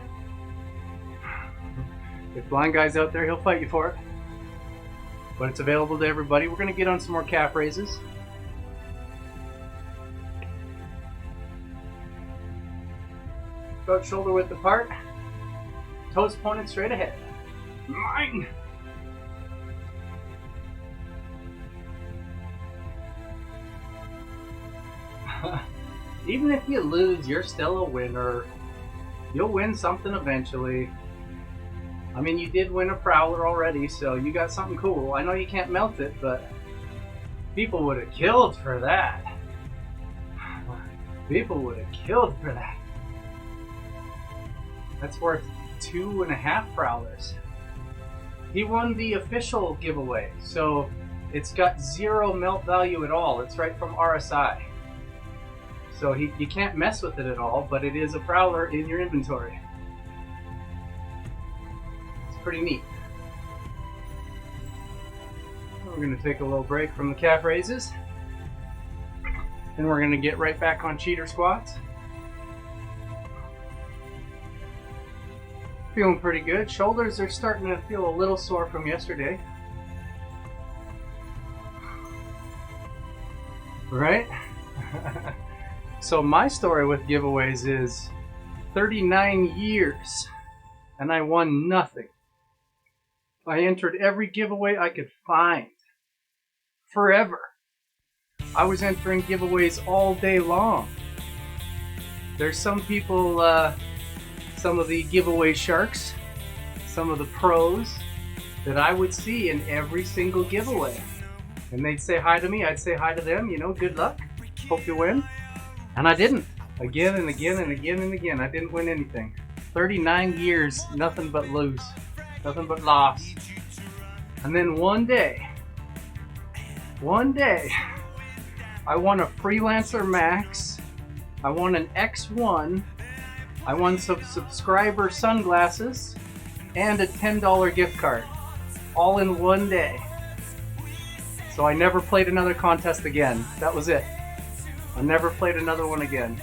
If Blind Guy's out there, he'll fight you for it. But it's available to everybody. We're going to get on some more calf raises. About shoulder width apart. Toes pointed straight ahead. Mine! Even if you lose, you're still a winner. You'll win something eventually. I mean, you did win a prowler already, so you got something cool. I know you can't melt it, but people would have killed for that. People would have killed for that. That's worth 2.5 prowlers. He won the official giveaway, so it's got 0 melt value at all. It's right from RSI. So you can't mess with it at all, but it is a prowler in your inventory. It's pretty neat. We're going to take a little break from the calf raises. Then we're going to get right back on cheater squats. Feeling pretty good. Shoulders are starting to feel a little sore from yesterday. Right? So my story with giveaways is 39 years and I won nothing. I entered every giveaway I could find. Forever. I was entering giveaways all day long. There's some people, some of the giveaway sharks, some of the pros that I would see in every single giveaway. And they'd say hi to me, I'd say hi to them, you know, good luck, hope you win. And I didn't. Again and again and again and again. I didn't win anything. 39 years, nothing but lose. Nothing but loss. And then one day, I won a Freelancer Max. I won an X1. I won some subscriber sunglasses and a $10 gift card. All in one day. So I never played another contest again. That was it. I never played another one again.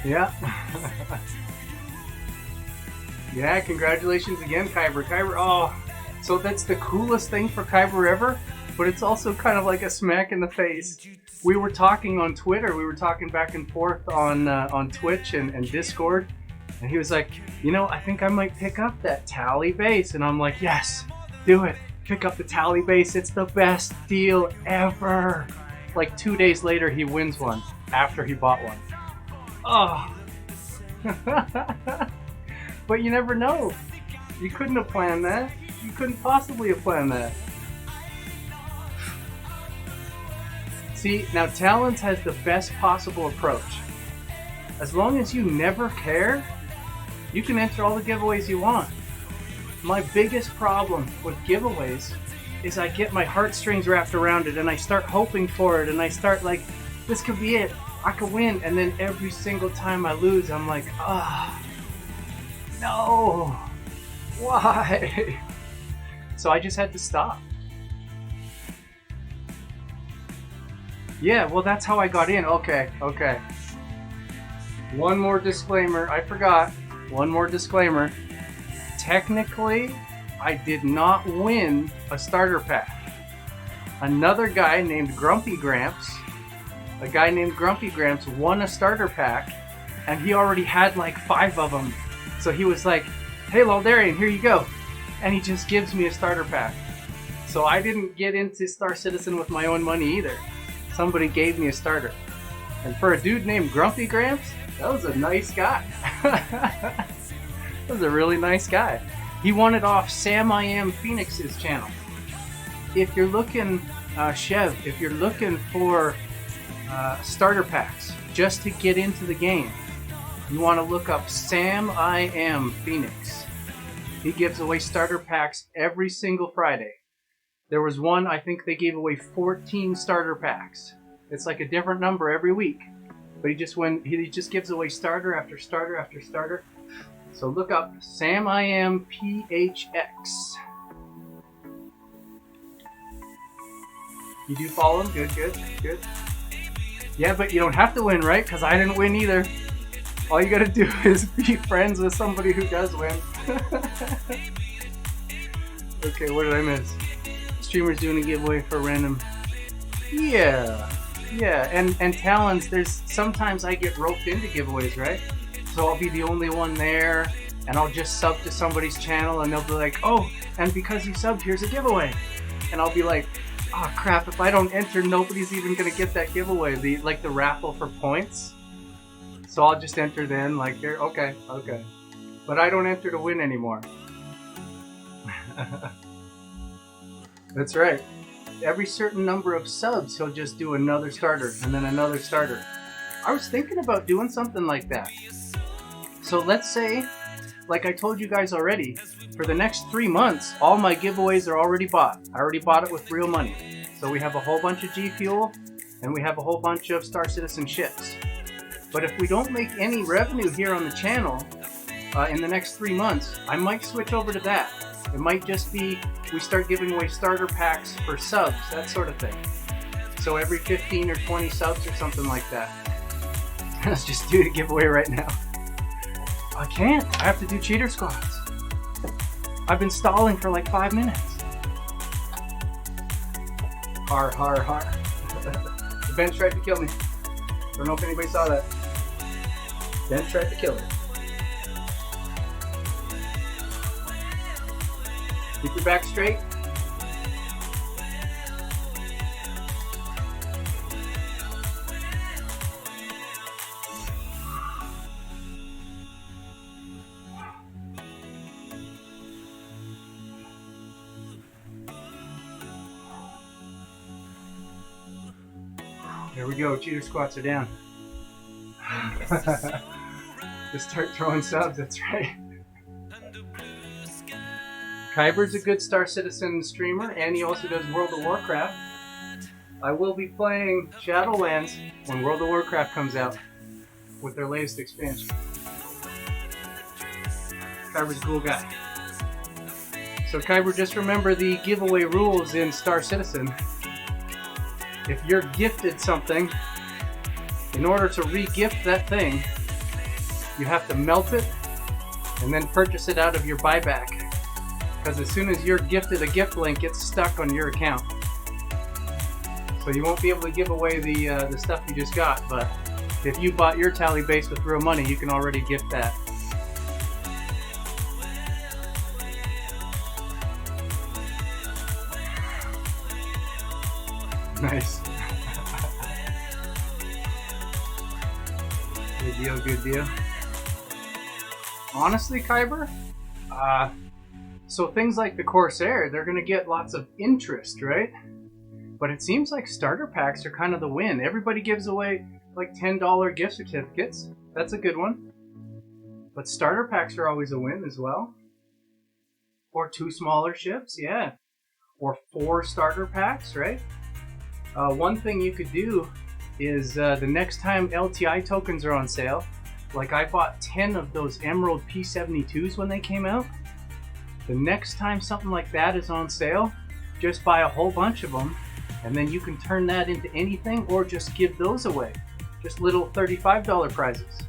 Yeah. Yeah, congratulations again, Kyber. Oh, so that's the coolest thing for Kyber ever, but it's also kind of like a smack in the face. We were talking on Twitter, we were talking back and forth on Twitch and Discord, and he was like, you know, I think I might pick up that Tally base, and I'm like, yes, do it. Pick up the Tally base, it's the best deal ever. Like 2 days later, he wins one after he bought one. Oh. But you never know. You couldn't have planned that. You couldn't possibly have planned that. See, now Talons has the best possible approach. As long as you never care, you can enter all the giveaways you want. My biggest problem with giveaways is I get my heartstrings wrapped around it and I start hoping for it and I start like, this could be it. I could win. And then every single time I lose, I'm like, no. Why? So I just had to stop. Yeah, well, that's how I got in. Okay. One more disclaimer. I forgot. One more disclaimer. Technically, I did not win a starter pack. another guy named Grumpy Gramps. A guy named Grumpy Gramps won a starter pack, and he already had like 5 of them. So he was like, "Hey, Laldarian, here you go." And he just gives me a starter pack. So I didn't get into Star Citizen with my own money either. Somebody gave me a starter. And for a dude named Grumpy Gramps, that was a nice guy. That was a really nice guy. He won it off Sam I Am Phoenix's channel. If you're looking, Chev, if you're looking for starter packs just to get into the game, you want to look up Sam I Am Phoenix. He gives away starter packs every single Friday. There was one, I think they gave away 14 starter packs. It's like a different number every week. But he just gives away starter after starter after starter. So look up Sam I Am PHX. You do follow him? Good. Yeah, but you don't have to win, right? Because I didn't win either. All you gotta do is be friends with somebody who does win. Okay, what did I miss? Streamer's doing a giveaway for random. Yeah, and Talons, sometimes I get roped into giveaways, right? So I'll be the only one there, and I'll just sub to somebody's channel, and they'll be like, "Oh, and because you subbed, here's a giveaway." And I'll be like, "Oh crap, if I don't enter, nobody's even gonna get that giveaway, the raffle for points." So I'll just enter then, like, here, okay. But I don't enter to win anymore. That's right. Every certain number of subs, he'll just do another starter, and then another starter. I was thinking about doing something like that. So let's say, like I told you guys already, for the next 3 months, all my giveaways are already bought. I already bought it with real money. So we have a whole bunch of G Fuel, and we have a whole bunch of Star Citizen ships. But if we don't make any revenue here on the channel in the next 3 months, I might switch over to that. It might just be we start giving away starter packs for subs, that sort of thing. So every 15 or 20 subs or something like that. Let's just do the giveaway right now. I can't. I have to do cheater squats. I've been stalling for like 5 minutes. Har. The bench tried to kill me. Don't know if anybody saw that. Bench tried to kill me. Keep your back straight. There we go, cheater squats are down. Just start throwing subs, that's right. Kyber's a good Star Citizen streamer, and he also does World of Warcraft. I will be playing Shadowlands when World of Warcraft comes out with their latest expansion. Kyber's a cool guy. So Kyber, just remember the giveaway rules in Star Citizen. If you're gifted something, in order to re-gift that thing, you have to melt it and then purchase it out of your buyback. Because as soon as you're gifted a gift link, it's stuck on your account. So you won't be able to give away the stuff you just got, but if you bought your tally base with real money, you can already gift that. Nice. Good deal. Honestly, Kyber, so things like the Corsair, they're going to get lots of interest, right? But it seems like starter packs are kind of the win. Everybody gives away like $10 gift certificates. That's a good one. But starter packs are always a win as well. Or 2 smaller ships, yeah. Or 4 starter packs, right? One thing you could do is the next time LTI tokens are on sale, like I bought 10 of those Emerald P72s when they came out. The next time something like that is on sale, just buy a whole bunch of them, and then you can turn that into anything or just give those away. Just little $35 prizes.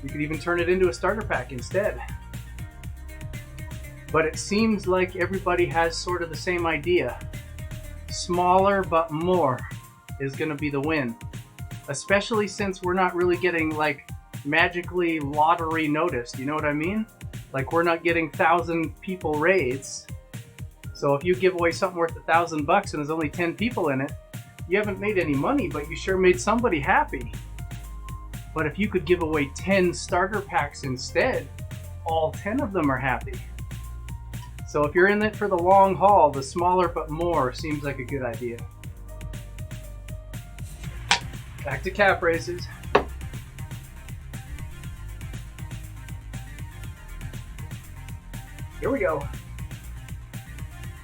You could even turn it into a starter pack instead. But it seems like everybody has sort of the same idea. smaller but more is going to be the win. Especially since we're not really getting like magically lottery noticed, you know what I mean? Like we're not getting 1,000 people raids. So if you give away something worth $1,000 and there's only 10 people in it, you haven't made any money, but you sure made somebody happy. But if you could give away 10 starter packs instead, all 10 of them are happy. So if you're in it for the long haul, the smaller but more seems like a good idea. Back to calf raises. Here we go.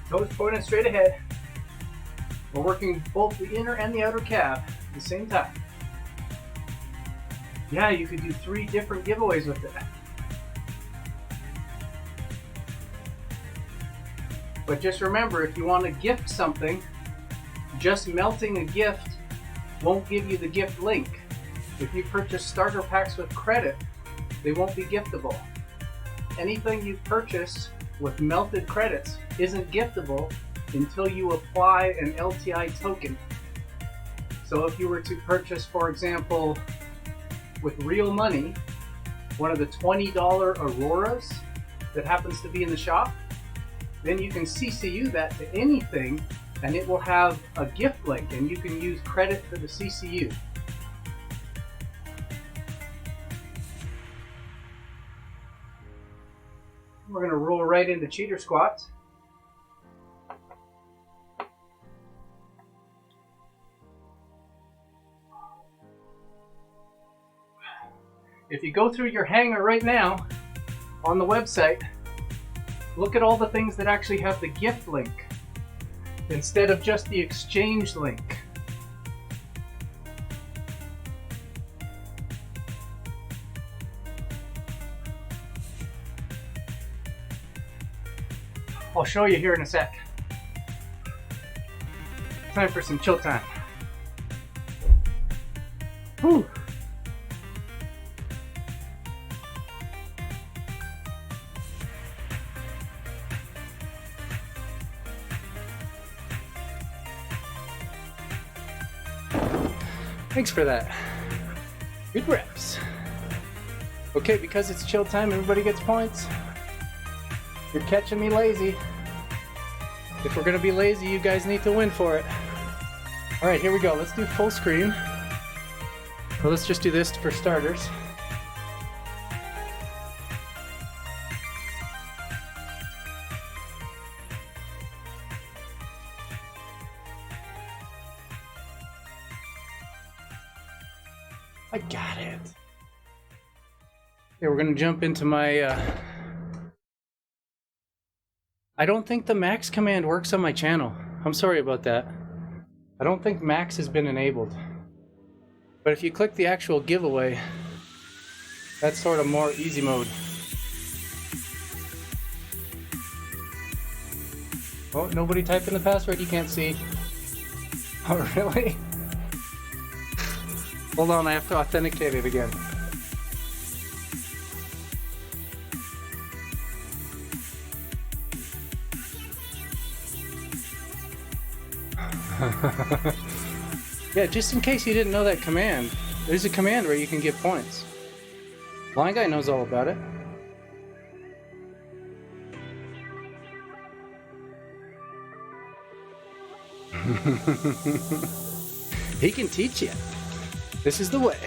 Toes pointed straight ahead. We're working both the inner and the outer calf at the same time. Yeah, you could do 3 different giveaways with it. But just remember, if you want to gift something, just melting a gift won't give you the gift link. If you purchase starter packs with credit, they won't be giftable. Anything you purchase with melted credits isn't giftable until you apply an LTI token. So if you were to purchase, for example, with real money, one of the $20 Auroras that happens to be in the shop, then you can CCU that to anything and it will have a gift link and you can use credit for the CCU. We're going to roll right into cheater squats. If you go through your hanger right now on the website, look at all the things that actually have the gift link instead of just the exchange link. I'll show you here in a sec. Time for some chill time. Whew. Thanks for that. Good reps. Okay, because it's chill time, everybody gets points. You're catching me lazy. If we're gonna be lazy, you guys need to win for it. All right, here we go. Let's do full screen. Well, let's just do this for starters. I got it. Okay, we're gonna jump into my I don't think the max command works on my channel. I'm sorry about that. I don't think max has been enabled. But if you click the actual giveaway, that's sort of more easy mode. Oh, nobody typed in the password, you can't see. Oh, really? Hold on, I have to authenticate it again. Yeah, just in case you didn't know that command, there's a command where you can get points. Blind guy knows all about it. He can teach you. This is the way.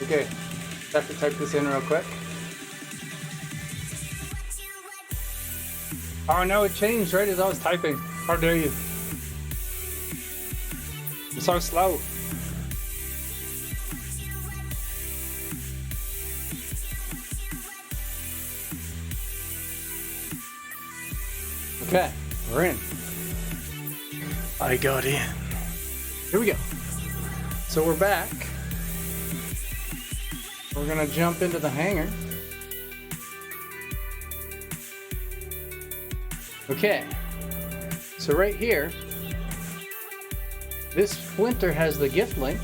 Okay, have to type this in real quick. Oh no, it changed right as I was typing. How dare you? I'm so slow. Okay, we're in. I got in. Here we go. So we're back. We're gonna jump into the hanger. Okay, so right here, this splinter has the gift link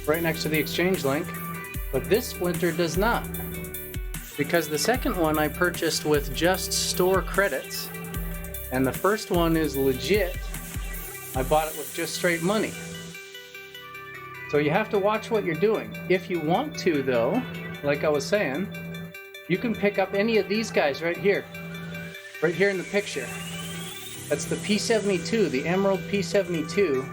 right next to the exchange link, but this splinter does not. because the second one I purchased with just store credits, and the first one is legit. I bought it with just straight money. So you have to watch what you're doing. If you want to, though, like I was saying, you can pick up any of these guys right here in the picture. That's the P72, the Emerald P72.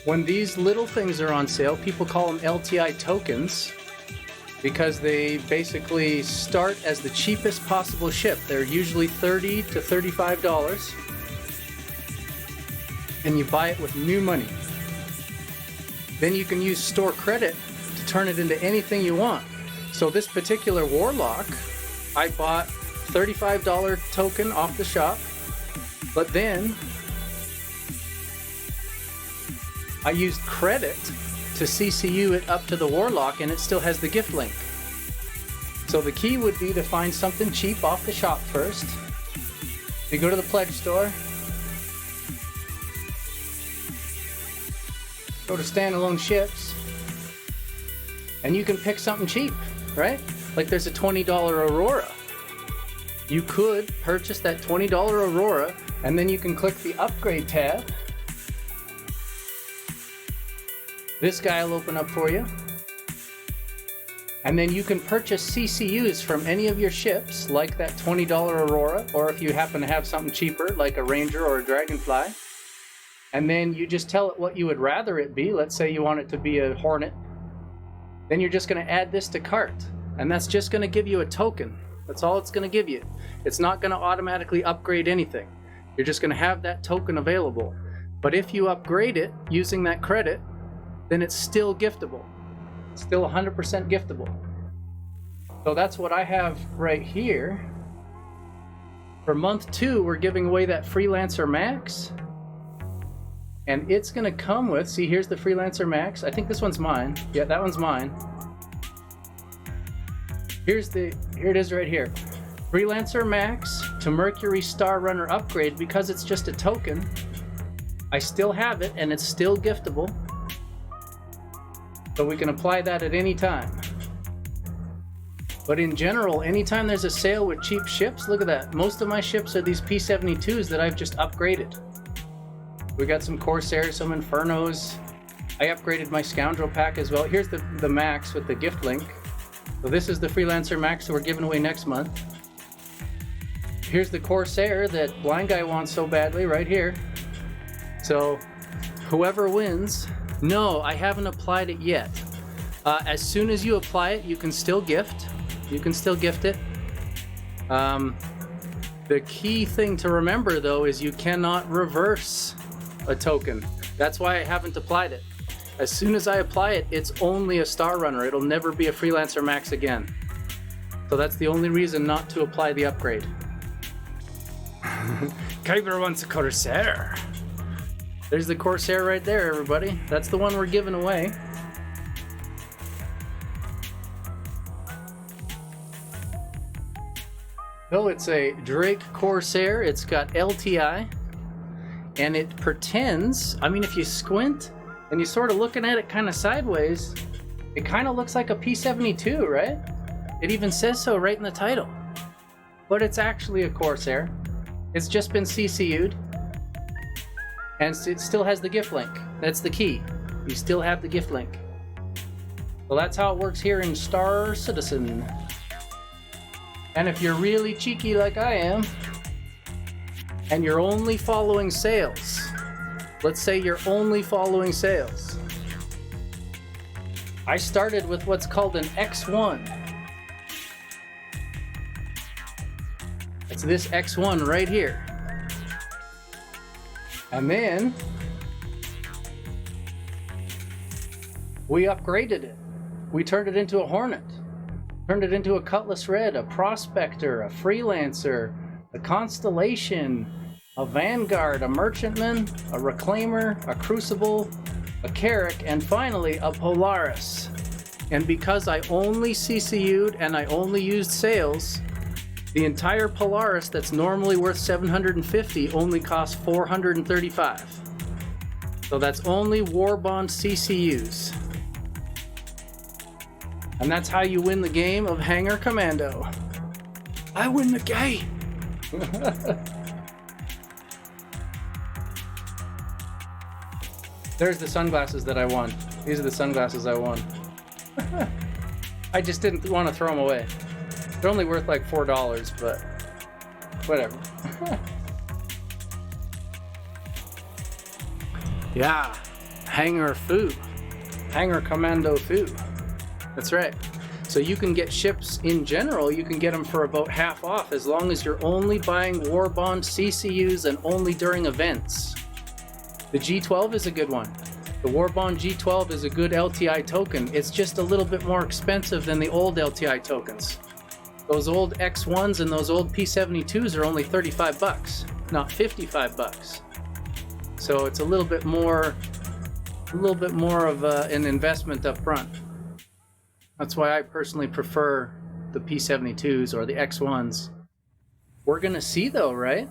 When these little things are on sale, people call them LTI tokens because they basically start as the cheapest possible ship. They're usually $30 to $35, and you buy it with new money. Then you can use store credit to turn it into anything you want. So this particular Warlock, I bought $35 token off the shop, but then I used credit to CCU it up to the Warlock, and it still has the gift link. So the key would be to find something cheap off the shop first. You go to the pledge store, go to standalone ships, and you can pick something cheap, right? Like there's a $20 Aurora. You could purchase that $20 Aurora, and then you can click the upgrade tab. This guy will open up for you. And then you can purchase CCUs from any of your ships, like that $20 Aurora, or if you happen to have something cheaper, like a Ranger or a Dragonfly. And then you just tell it what you would rather it be. Let's say you want it to be a Hornet. Then you're just going to add this to cart. And that's just going to give you a token. That's all it's going to give you. It's not going to automatically upgrade anything. You're just going to have that token available. But if you upgrade it using that credit, then it's still giftable. It's still 100% giftable. So that's what I have right here. For month 2, we're giving away that Freelancer Max. And it's going to come with, see, here's the Freelancer Max. I think this one's mine. Yeah, that one's mine. Here it is right here. Freelancer Max to Mercury Star Runner upgrade. Because it's just a token, I still have it and it's still giftable. So we can apply that at any time. But in general, anytime there's a sale with cheap ships, look at that. Most of my ships are these P72s that I've just upgraded. We got some Corsairs, some Infernos. I upgraded my Scoundrel pack as well. Here's the Max with the gift link. So this is the Freelancer Max that we're giving away next month. Here's the Corsair that Blind Guy wants so badly right here. So whoever wins, no, I haven't applied it yet. As soon as you apply it, you can still gift. You can still gift it. The key thing to remember, though, is you cannot reverse a token. That's why I haven't applied it. As soon as I apply it, it's only a Star Runner. It'll never be a Freelancer Max again. So that's the only reason not to apply the upgrade. Kyber wants a Corsair. There's the Corsair right there, everybody. That's the one we're giving away. So it's a Drake Corsair. It's got LTI. And it pretends, I mean, if you squint and you're sort of looking at it kind of sideways, it kind of looks like a P72, right? It even says so right in the title. But it's actually a Corsair. It's just been CCU'd. And it still has the gift link. That's the key. You still have the gift link. Well, that's how it works here in Star Citizen. And if you're really cheeky like I am, and you're only following sales, let's say you're only following sales. I started with what's called an X1. It's this X1 right here. And then we upgraded it. We turned it into a Hornet, turned it into a Cutlass Red, a Prospector, a Freelancer, a Constellation, a Vanguard, a Merchantman, a Reclaimer, a Crucible, a Carrack, and finally a Polaris. And because I only CCU'd and I only used sales, the entire Polaris that's normally worth $750 only costs $435. So that's only War Bond CCUs. And that's how you win the game of Hanger Commando. I win the game. There's the sunglasses that I won. These are the sunglasses I won. I just didn't want to throw them away. They're only worth like $4, but whatever. Yeah, Hanger food. Hanger Commando food. That's right. So you can get ships in general, you can get them for about half off as long as you're only buying Warbond CCUs and only during events. The G12 is a good one. The Warbond G12 is a good LTI token. It's just a little bit more expensive than the old LTI tokens. Those old X1s and those old P72s are only $35, not $55. So it's a little bit more of an investment up front. That's why I personally prefer the P72s or the X1s. We're gonna see though, right?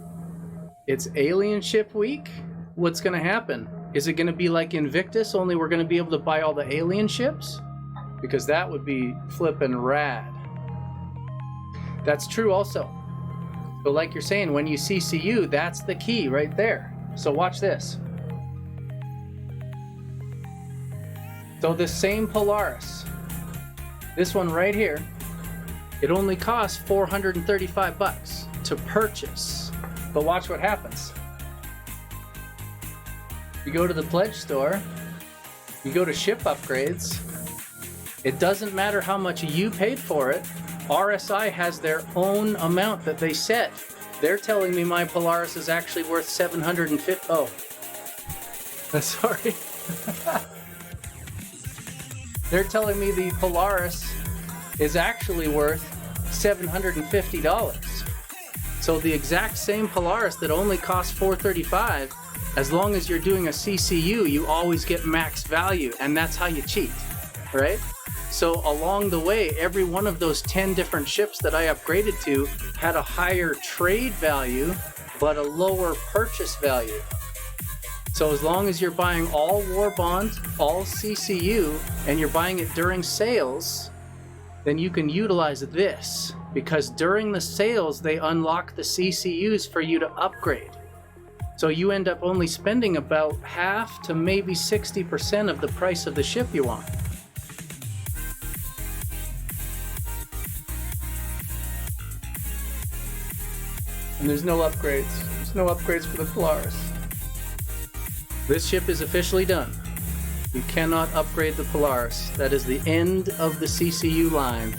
It's Alien Ship Week. What's gonna happen? Is it gonna be like Invictus, only we're gonna be able to buy all the alien ships? Because that would be flippin' rad. That's true also. But like you're saying, when you CCU, that's the key right there. So watch this. So this same Polaris, this one right here, it only costs $435 to purchase. But watch what happens. You go to the pledge store, you go to ship upgrades, it doesn't matter how much you paid for it, RSI has their own amount that they set. They're telling me my Polaris is actually worth $750. Oh, sorry. They're telling me the Polaris is actually worth $750. So the exact same Polaris that only costs $435, as long as you're doing a CCU, you always get max value, and that's how you cheat, right? So along the way, every one of those 10 different ships that I upgraded to had a higher trade value, but a lower purchase value. So as long as you're buying all Warbond, all CCU, and you're buying it during sales, then you can utilize this, because during the sales, they unlock the CCUs for you to upgrade. So you end up only spending about half to maybe 60% of the price of the ship you want. And there's no upgrades. There's no upgrades for the Polaris. This ship is officially done. You cannot upgrade the Polaris. That is the end of the CCU line.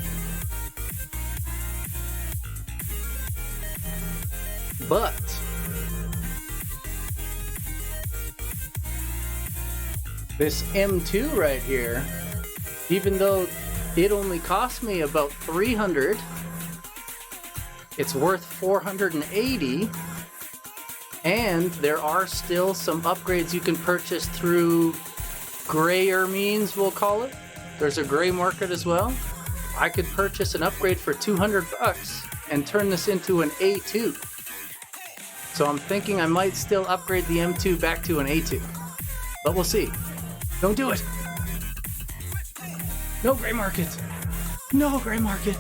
But this M2 right here, even though it only cost me about $300, it's worth $480, and there are still some upgrades you can purchase through grayer means, we'll call it. There's a gray market as well. I could purchase an upgrade for $200 and turn this into an A2. So I'm thinking I might still upgrade the M2 back to an A2, but we'll see. Don't do it. No gray market. No gray market.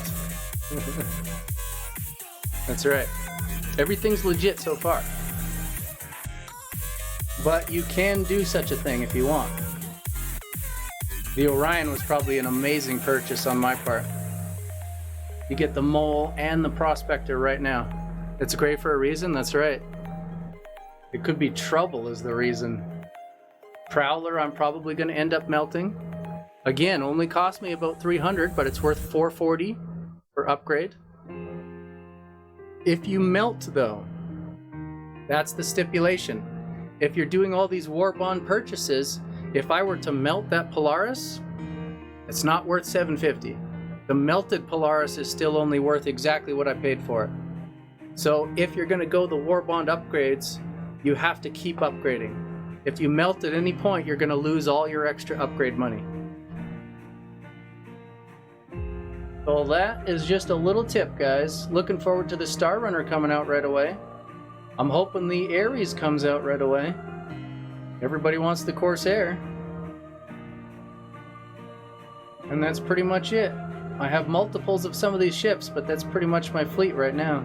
That's right. Everything's legit so far. But you can do such a thing if you want. The Orion was probably an amazing purchase on my part. You get the Mole and the Prospector right now. It's great for a reason, that's right. It could be trouble is the reason. Prowler I'm probably going to end up melting. Again, only cost me about $300, but it's worth $440 for upgrade. If you melt though, that's the stipulation. If you're doing all these Warbond purchases, if I were to melt that Polaris, it's not worth $750. The melted Polaris is still only worth exactly what I paid for it. So if you're going to go the Warbond upgrades, you have to keep upgrading. If you melt at any point, you're going to lose all your extra upgrade money. So that is just a little tip, guys. Looking forward to the Star Runner coming out right away. I'm hoping the Ares comes out right away. Everybody wants the Corsair. And that's pretty much it. I have multiples of some of these ships, but that's pretty much my fleet right now.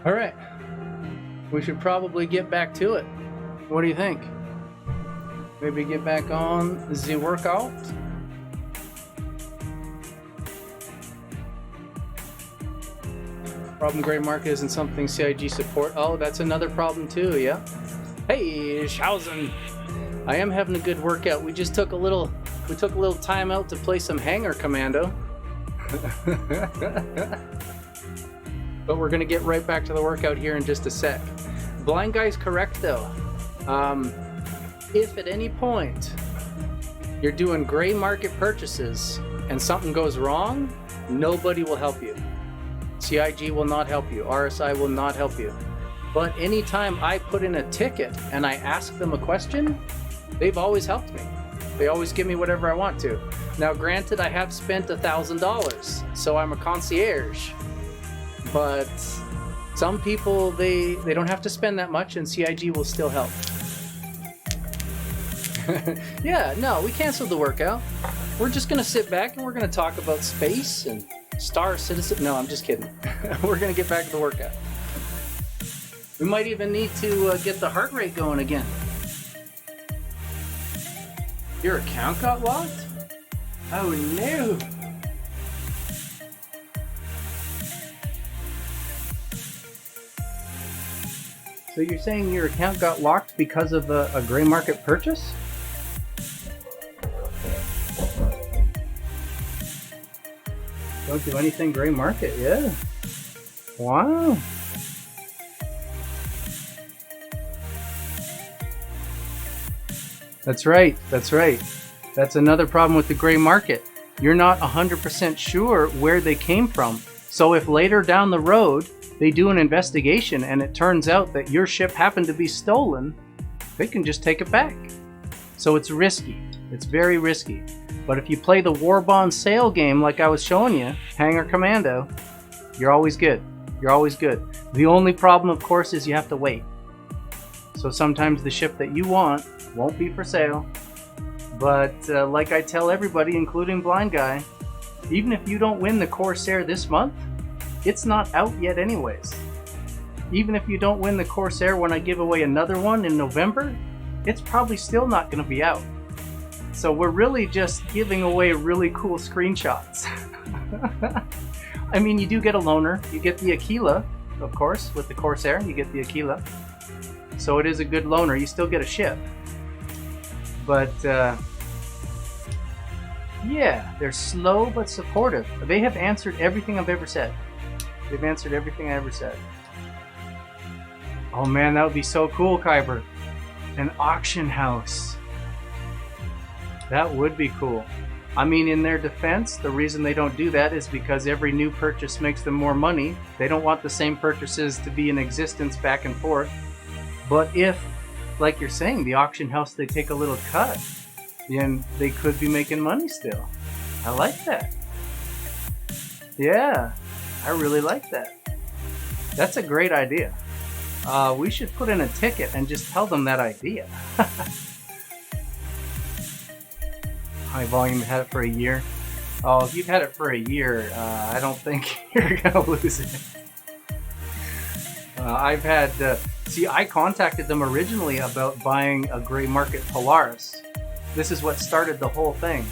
Alright. We should probably get back to it. What do you think? Maybe get back on the workout? Problem gray market isn't something CIG support. Oh, that's another problem too, yeah? Hey, Schausen! I am having a good workout. We took a little time out to play some Hanger Commando. But we're gonna get right back to the workout here in just a sec. Blind Guy's correct though. If at any point you're doing gray market purchases and something goes wrong, nobody will help you. CIG will not help you. RSI will not help you. But anytime I put in a ticket and I ask them a question, they've always helped me. They always give me whatever I want to. Now granted, I have spent $1,000, so I'm a concierge. But some people, they don't have to spend that much and CIG will still help. Yeah, no, we canceled the workout. We're just gonna sit back and we're gonna talk about space and Star Citizen. No, I'm just kidding. We're gonna get back to the workout. We might even need to get the heart rate going again. Your account got locked? Oh no! So you're saying your account got locked because of a gray market purchase? Don't do anything gray market, yeah. Wow. That's right, that's right. That's another problem with the gray market. You're not 100% sure where they came from. So if later down the road they do an investigation and it turns out that your ship happened to be stolen, they can just take it back. So it's risky. It's very risky. But if you play the war bond sale game like I was showing you, Hanger Commando, you're always good. You're always good. The only problem, of course, is you have to wait. So sometimes the ship that you want won't be for sale. But like I tell everybody, including Blind Guy, even if you don't win the Corsair this month, it's not out yet anyways. Even if you don't win the Corsair when I give away another one in November, it's probably still not going to be out. So we're really just giving away really cool screenshots. I mean, you do get a loaner. You get the Aquila, of course, with the Corsair. You get the Aquila. So it is a good loaner. You still get a ship. But, yeah, they're slow but supportive. They have answered everything I've ever said. They've answered everything I ever said. Oh man, that would be so cool, Kyber. An auction house. That would be cool. I mean, in their defense, the reason they don't do that is because every new purchase makes them more money. They don't want the same purchases to be in existence back and forth. But if, like you're saying, the auction house, they take a little cut, then they could be making money still. I like that. Yeah, I really like that. That's a great idea. We should put in a ticket and just tell them that idea. High volume, had it for a year. Oh, if you've had it for a year, I don't think you're gonna lose it. I've had, see, I contacted them originally about buying a gray market Polaris. This is what started the whole thing.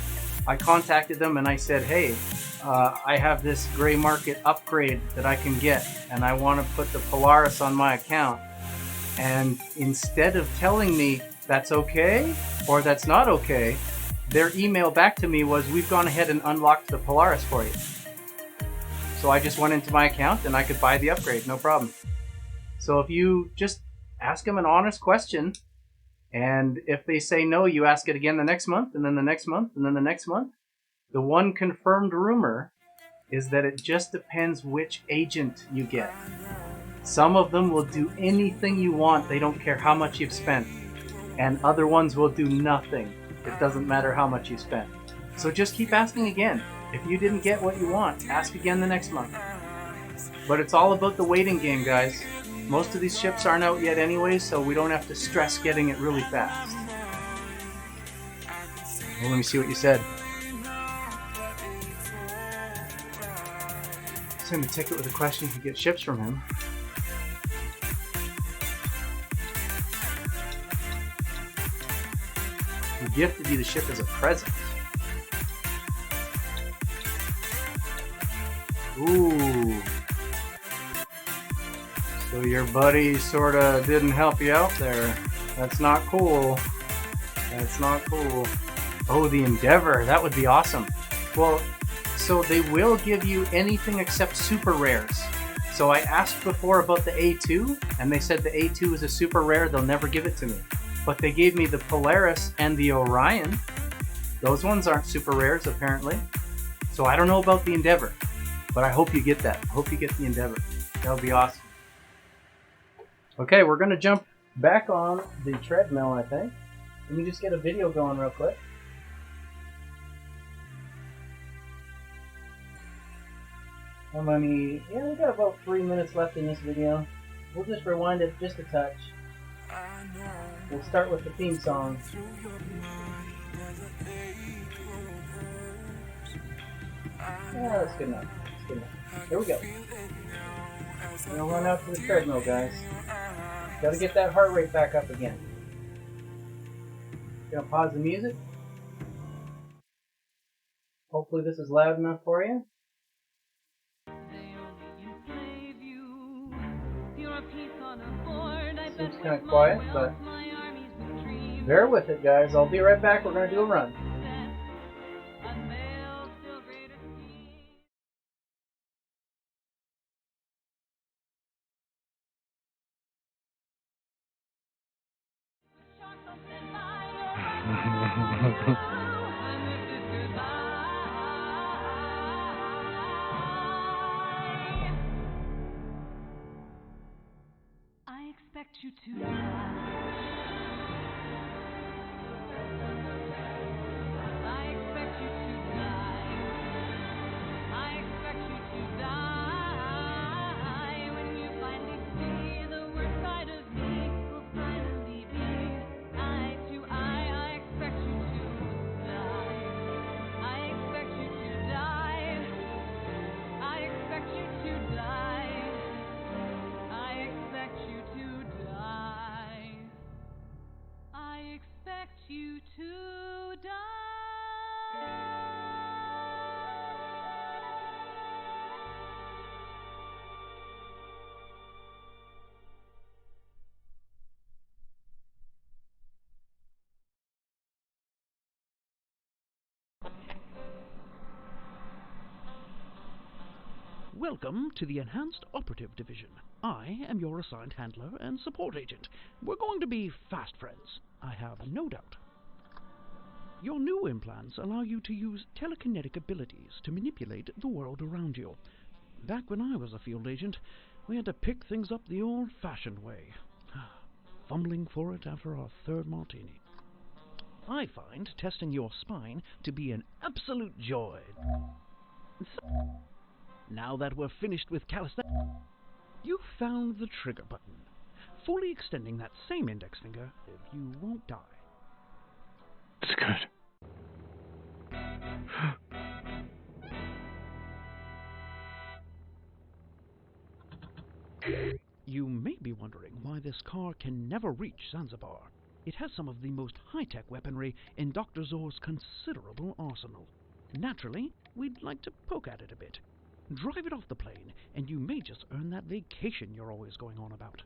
I contacted them and I said, hey, I have this gray market upgrade that I can get and I want to put the Polaris on my account. And instead of telling me that's okay or that's not okay, their email back to me was, we've gone ahead and unlocked the Polaris for you. So I just went into my account and I could buy the upgrade, no problem. So if you just ask them an honest question, and if they say no, you ask it again the next month, and then the next month, and then the next month. The one confirmed rumor is that it just depends which agent you get. Some of them will do anything you want, they don't care how much you've spent. And other ones will do nothing. It doesn't matter how much you spent. So just keep asking again. If you didn't get what you want, ask again the next month. But it's all about the waiting game, guys. Most of these ships aren't out yet anyway, so we don't have to stress getting it really fast. Well, let me see what you said. Send a ticket with a question to get ships from him. He gifted you the ship as a present. Ooh. So your buddy sorta didn't help you out there. That's not cool. That's not cool. Oh, the Endeavor. That would be awesome. Well, so they will give you anything except super rares. So I asked before about the A2, and they said the A2 is a super rare. They'll never give it to me. But they gave me the Polaris and the Orion. Those ones aren't super rares, apparently. So I don't know about the Endeavor. But I hope you get that. I hope you get the Endeavor. That would be awesome. Okay, we're going to jump back on the treadmill, I think. Let me just get a video going real quick. How many? Yeah, we got about 3 minutes left in this video. We'll just rewind it just a touch. We'll start with the theme song. Yeah, that's good enough. That's good enough. Here we go. We're gonna run out to the treadmill, guys. Gotta get that heart rate back up again. Gonna pause the music. Hopefully this is loud enough for you. Seems kind of quiet, but bear with it, guys. I'll be right back. We're gonna do a run. I expect you to die. I expect you to die. I expect you to die. When you finally see the worst side of me, will finally be eye to eye. I expect you to die. I expect you to die. I expect you to die. I expect you to die. I expect you to die. Welcome to the Enhanced Operative Division. I am your assigned handler and support agent. We're going to be fast friends, I have no doubt. Your new implants allow you to use telekinetic abilities to manipulate the world around you. Back when I was a field agent, we had to pick things up the old-fashioned way, fumbling for it after our third martini. I find testing your spine to be an absolute joy. Now that we're finished with calisthenics, you found the trigger button. Fully extending that same index finger, you won't die. It's good. You may be wondering why this car can never reach Zanzibar. It has some of the most high-tech weaponry in Dr. Zor's considerable arsenal. Naturally, we'd like to poke at it a bit. Drive it off the plane, and you may just earn that vacation you're always going on about.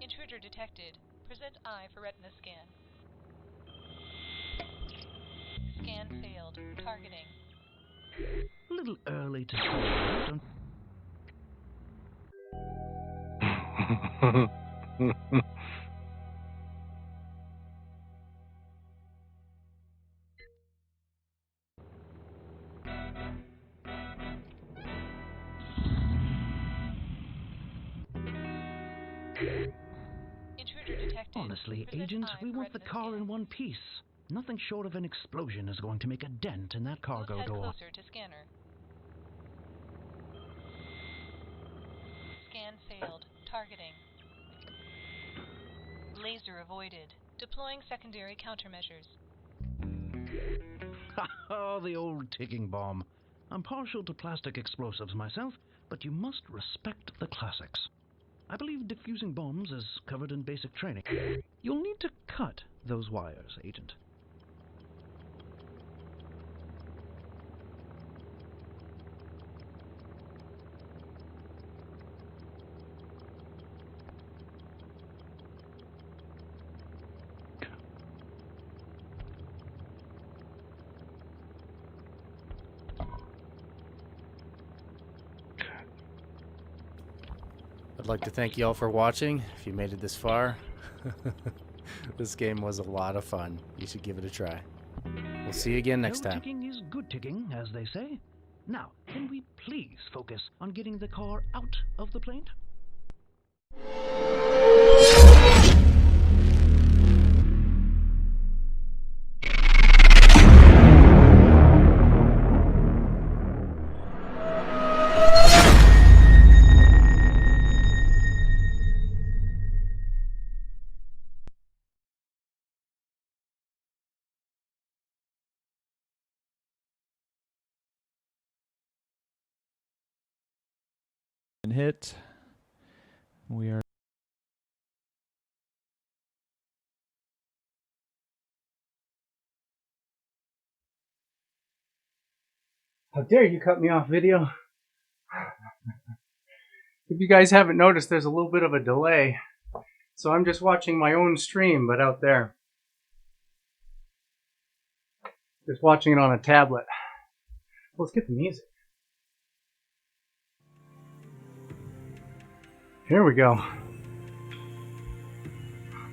Intruder detected. Present eye for retina scan. Scan failed. Targeting. A little early to say, don't... Intruder detected. Honestly, Present Agent, eye we for want the retina car scan. in one piece. Nothing short of an explosion is going to make a dent in that cargo Move head door. closer to scanner. Scan failed. Targeting. Laser avoided. Deploying secondary countermeasures. Oh, the old ticking bomb. I'm partial to plastic explosives myself, but you must respect the classics. I believe defusing bombs is covered in basic training. You'll need to cut those wires, Agent. I'd like to thank you all for watching. If you made it this far, this game was a lot of fun. You should give it a try. We'll see you again next No time. ticking is good ticking, as they say. Now, can we please focus on getting the car out of the plane? And hit. We are How dare you cut me off video? If you guys haven't noticed, there's a little bit of a delay. So I'm just watching my own stream, but out there. Just watching it on a tablet. Let's get the music. Here we go.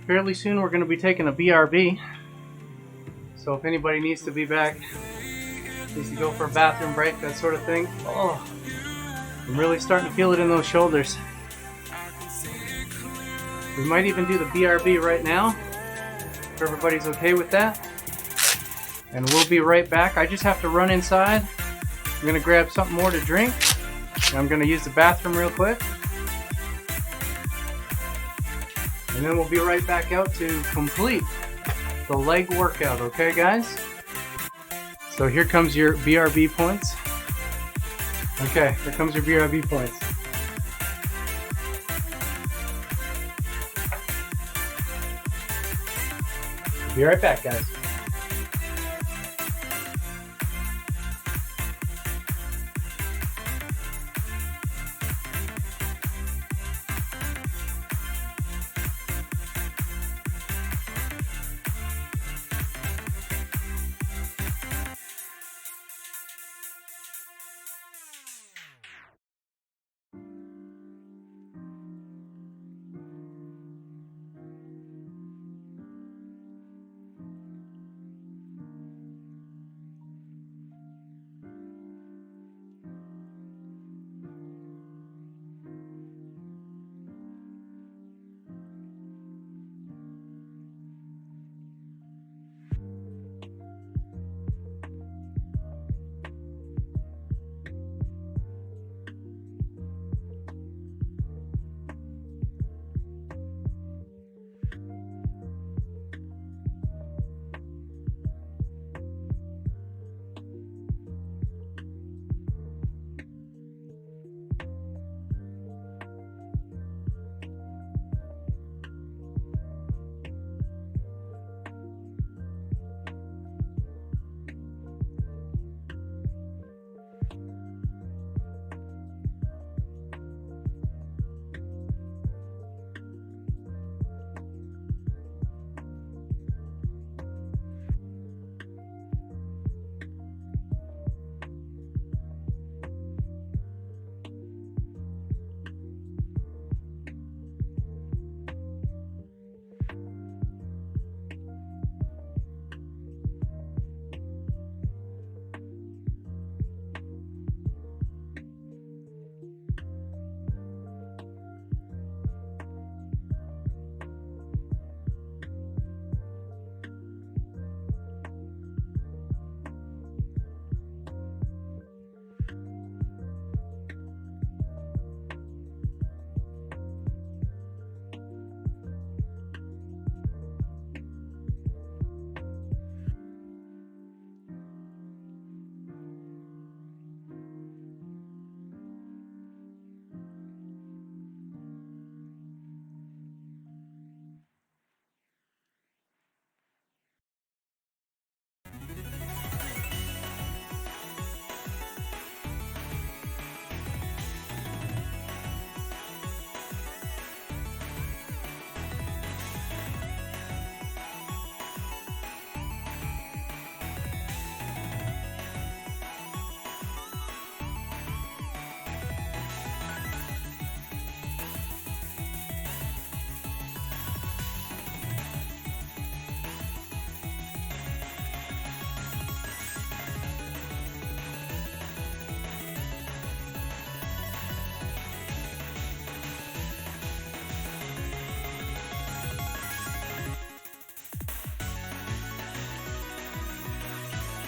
Fairly soon we're going to be taking a BRB. So if anybody needs to be back, needs to go for a bathroom break, that sort of thing. Oh, I'm really starting to feel it in those shoulders. We might even do the BRB right now, if everybody's okay with that. And we'll be right back. I just have to run inside. I'm going to grab something more to drink. And I'm going to use the bathroom real quick. And then we'll be right back out to complete the leg workout, okay guys? So here comes your BRB points. Okay, here comes your BRB points. Be right back, guys.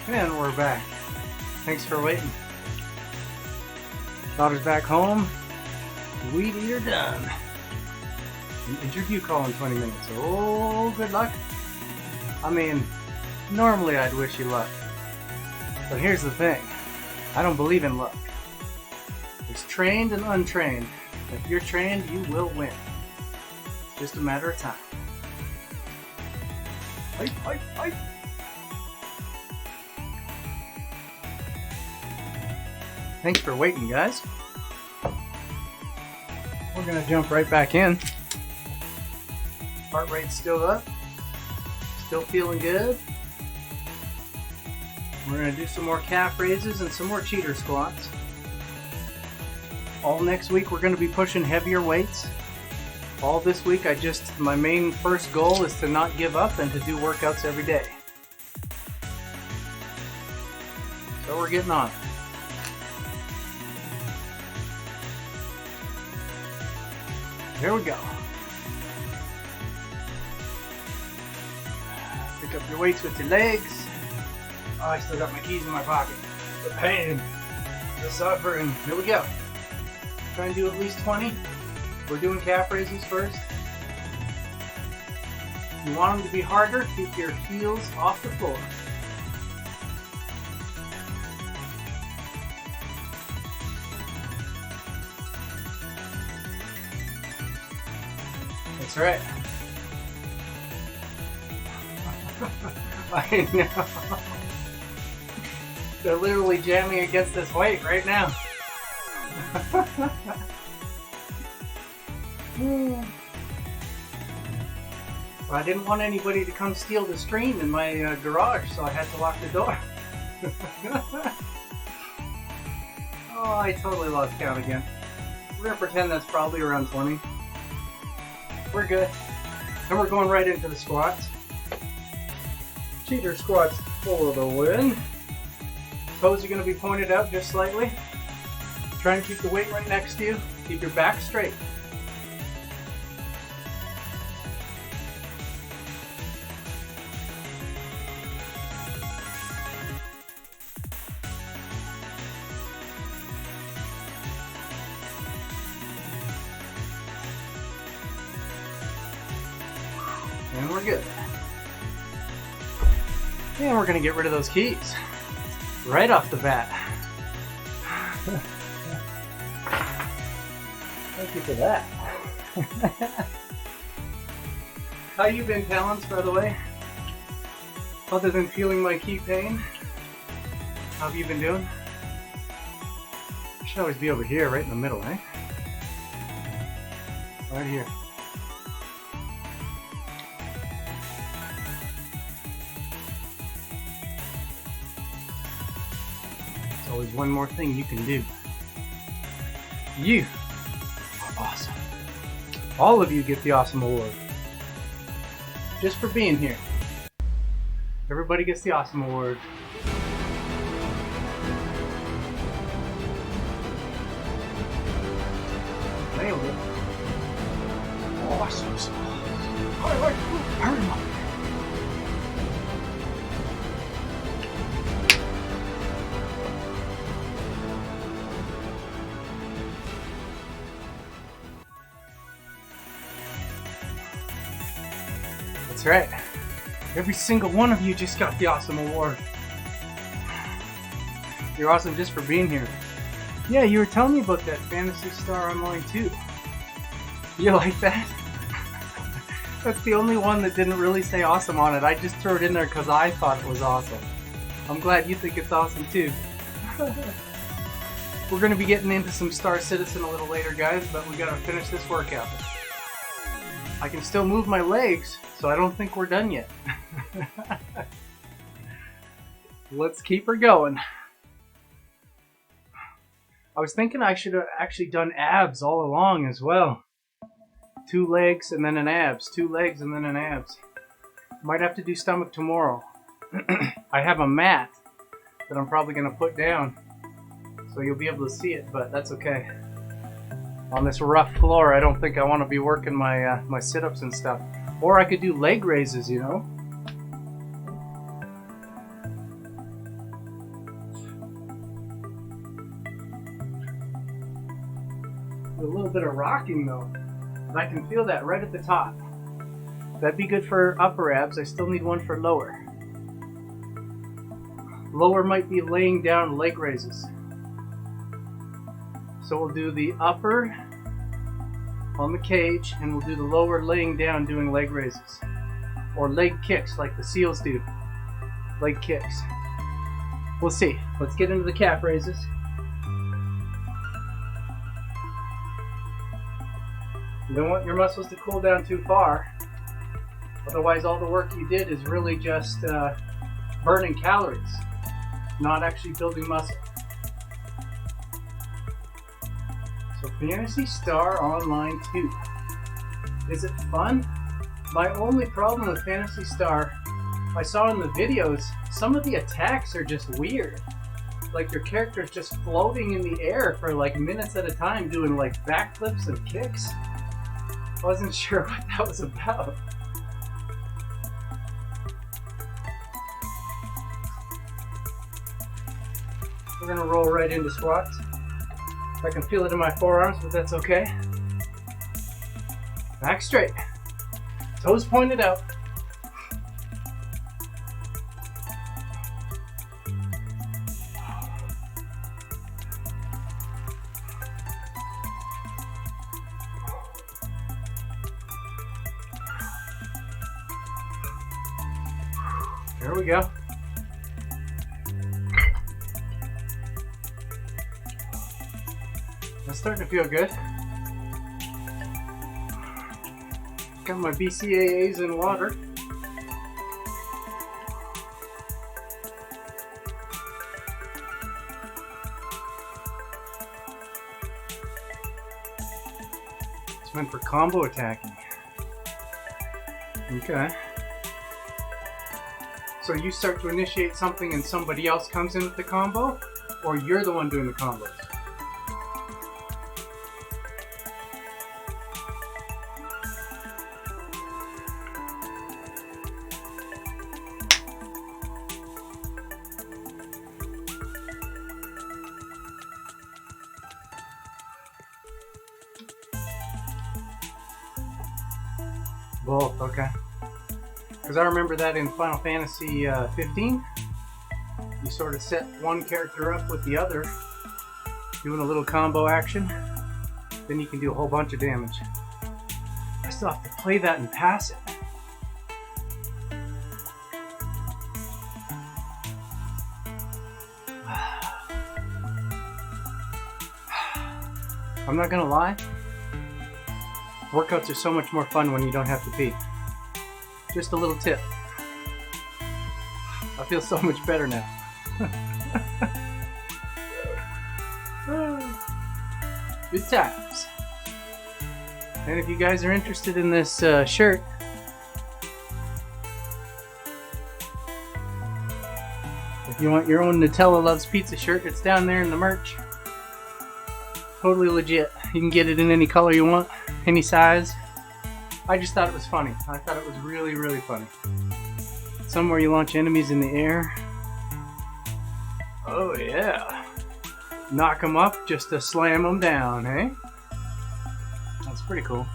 And we're back. Thanks for waiting. Daughter's back home. Weed eater done. An interview call in 20 minutes. Oh, good luck. I mean, normally I'd wish you luck. But here's the thing. I don't believe in luck. There's trained and untrained. If you're trained, you will win. It's just a matter of time. Fight, fight, fight. Thanks for waiting, guys. We're gonna jump right back in. Heart rate's still up. Still feeling good. We're gonna do some more calf raises and some more cheater squats. All next week we're gonna be pushing heavier weights. All this week my main first goal is to not give up and to do workouts every day. So we're getting on. Here we go. Pick up your weights with your legs. Oh, I still got my keys in my pocket. The pain, the suffering. Here we go. Try and do at least 20. We're doing calf raises first. You want them to be harder, keep your heels off the floor. That's right. I know. They're literally jamming against this weight right now. Well, I didn't want anybody to come steal the stream in my garage, so I had to lock the door. Oh, I totally lost count again. We're going to pretend that's probably around 20. We're good. And we're going right into the squats. Cheater squats for the win. Toes are going to be pointed out just slightly. Try and keep the weight right next to you. Keep your back straight. And we're good. And we're going to get rid of those keys. Right off the bat. Thank you for that. How you been, Talents, by the way? Other than feeling my key pain? How have you been doing? I should always be over here, right in the middle, eh? Right here. There's always one more thing you can do. You are awesome. All of you get the Awesome Award. Just for being here. Everybody gets the Awesome Award. Nailed it. Awesome sauce. Hurry up. That's right. Every single one of you just got the Awesome Award. You're awesome just for being here. Yeah, you were telling me about that Fantasy Star Online too. You like that? That's the only one that didn't really say awesome on it. I just threw it in there because I thought it was awesome. I'm glad you think it's awesome too. We're going to be getting into some Star Citizen a little later, guys, but we got to finish this workout. I can still move my legs, so I don't think we're done yet. Let's keep her going. I was thinking I should have actually done abs all along as well. 2 legs and then an abs. 2 legs and then an abs. Might have to do stomach tomorrow. I have a mat that I'm probably going to put down, so you'll be able to see it, but that's okay. On this rough floor, I don't think I want to be working my my sit-ups and stuff. Or I could do leg raises, you know? with a little bit of rocking though. But I can feel that right at the top. That'd be good for upper abs. I still need one for lower. Lower might be laying down leg raises. So we'll do the upper on the cage, and we'll do the lower laying down doing leg raises. Or leg kicks like the SEALs do. Leg kicks. We'll see. Let's get into the calf raises. You don't want your muscles to cool down too far. Otherwise, all the work you did is really just burning calories, not actually building muscle. So Fantasy Star Online 2. Is it fun? My only problem with Fantasy Star, I saw in the videos, some of the attacks are just weird. Like your character's just floating in the air for like minutes at a time doing like backflips and kicks. I wasn't sure what that was about. We're gonna roll right into squats. I can feel it in my forearms, but that's okay. Back straight. Toes pointed out. There we go. That's starting to feel good. Got my BCAAs in water. It's meant for combo attacking. Okay. So you start to initiate something and somebody else comes in with the combo? Or you're the one doing the combos? Both, okay. Because I remember that in Final Fantasy 15, you sort of set one character up with the other, doing a little combo action, then you can do a whole bunch of damage. I still have to play that and pass it. I'm not gonna lie, workouts are so much more fun when you don't have to pee. Just a little tip. I feel so much better now. Good times. And if you guys are interested in this shirt, if you want your own Nutella Loves Pizza shirt, it's down there in the merch. Totally legit. You can get it in any color you want, any size. I just thought it was funny. I thought it was really, really funny. Somewhere you launch enemies in the air. Oh yeah. Knock them up just to slam them down, hey? That's pretty cool.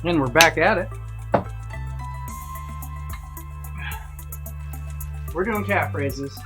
And we're back at it. We're doing calf raises.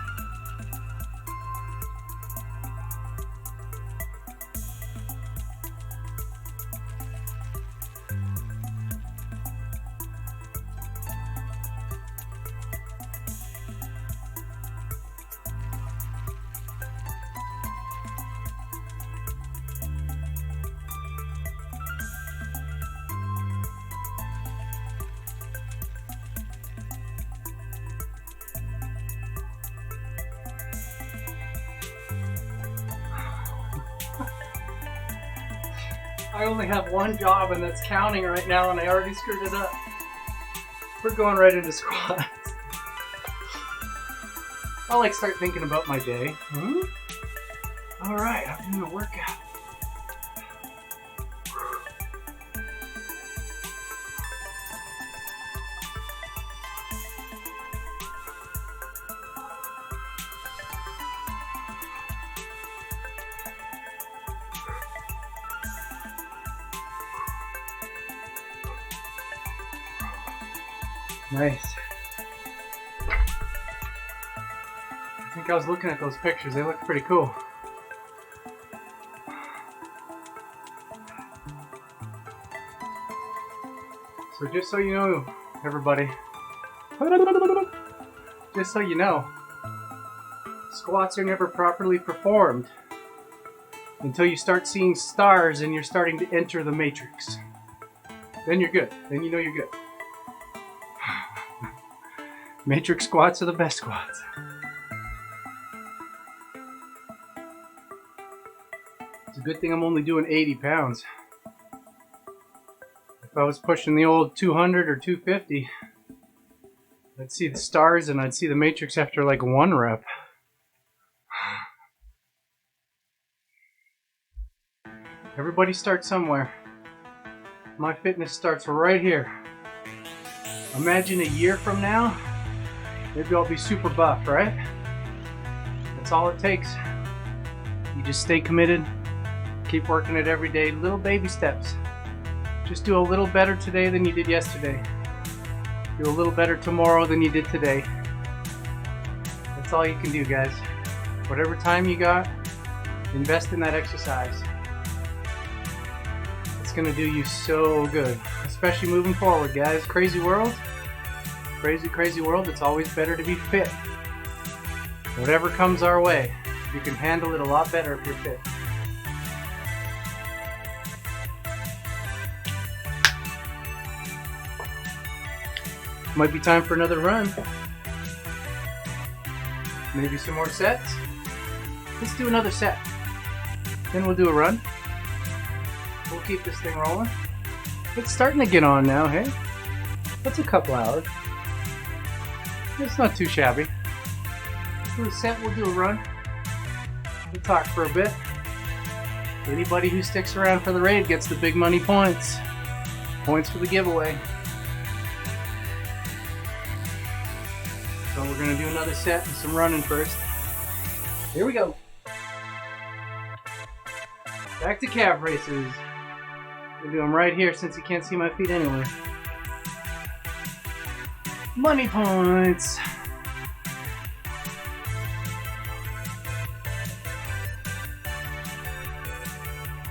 I only have one job and that's counting right now and I already screwed it up. We're going right into squats. I'll like start thinking about my day. Alright, I'm doing a workout. Nice. I think I was looking at those pictures. They look pretty cool. So just so you know, everybody, just so you know, squats are never properly performed until you start seeing stars and you're starting to enter the matrix. Then you're good. Then you know you're good. Matrix squats are the best squats. It's a good thing I'm only doing 80 pounds. If I was pushing the old 200 or 250, I'd see the stars and I'd see the matrix after like one rep. Everybody starts somewhere. My fitness starts right here. Imagine a year from now, maybe I'll be super buff, right? That's all it takes. You just stay committed, keep working it every day, little baby steps. Just do a little better today than you did yesterday. Do a little better tomorrow than you did today. That's all you can do, guys. Whatever time you got, invest in that exercise. It's gonna do you so good, especially moving forward, guys. Crazy world, crazy world. It's always better to be fit. Whatever comes our way, you can handle it a lot better if you're fit. Might be time for another run. Maybe some more sets. Let's do another set. Then we'll do a run. We'll keep this thing rolling. It's starting to get on now, hey? That's a couple hours. It's not too shabby. We'll do a set, we'll do a run. We'll talk for a bit. Anybody who sticks around for the raid gets the big money points. Points for the giveaway. So we're going to do another set and some running first. Here we go. Back to calf races. We'll do them right here since you can't see my feet anyway. Money points.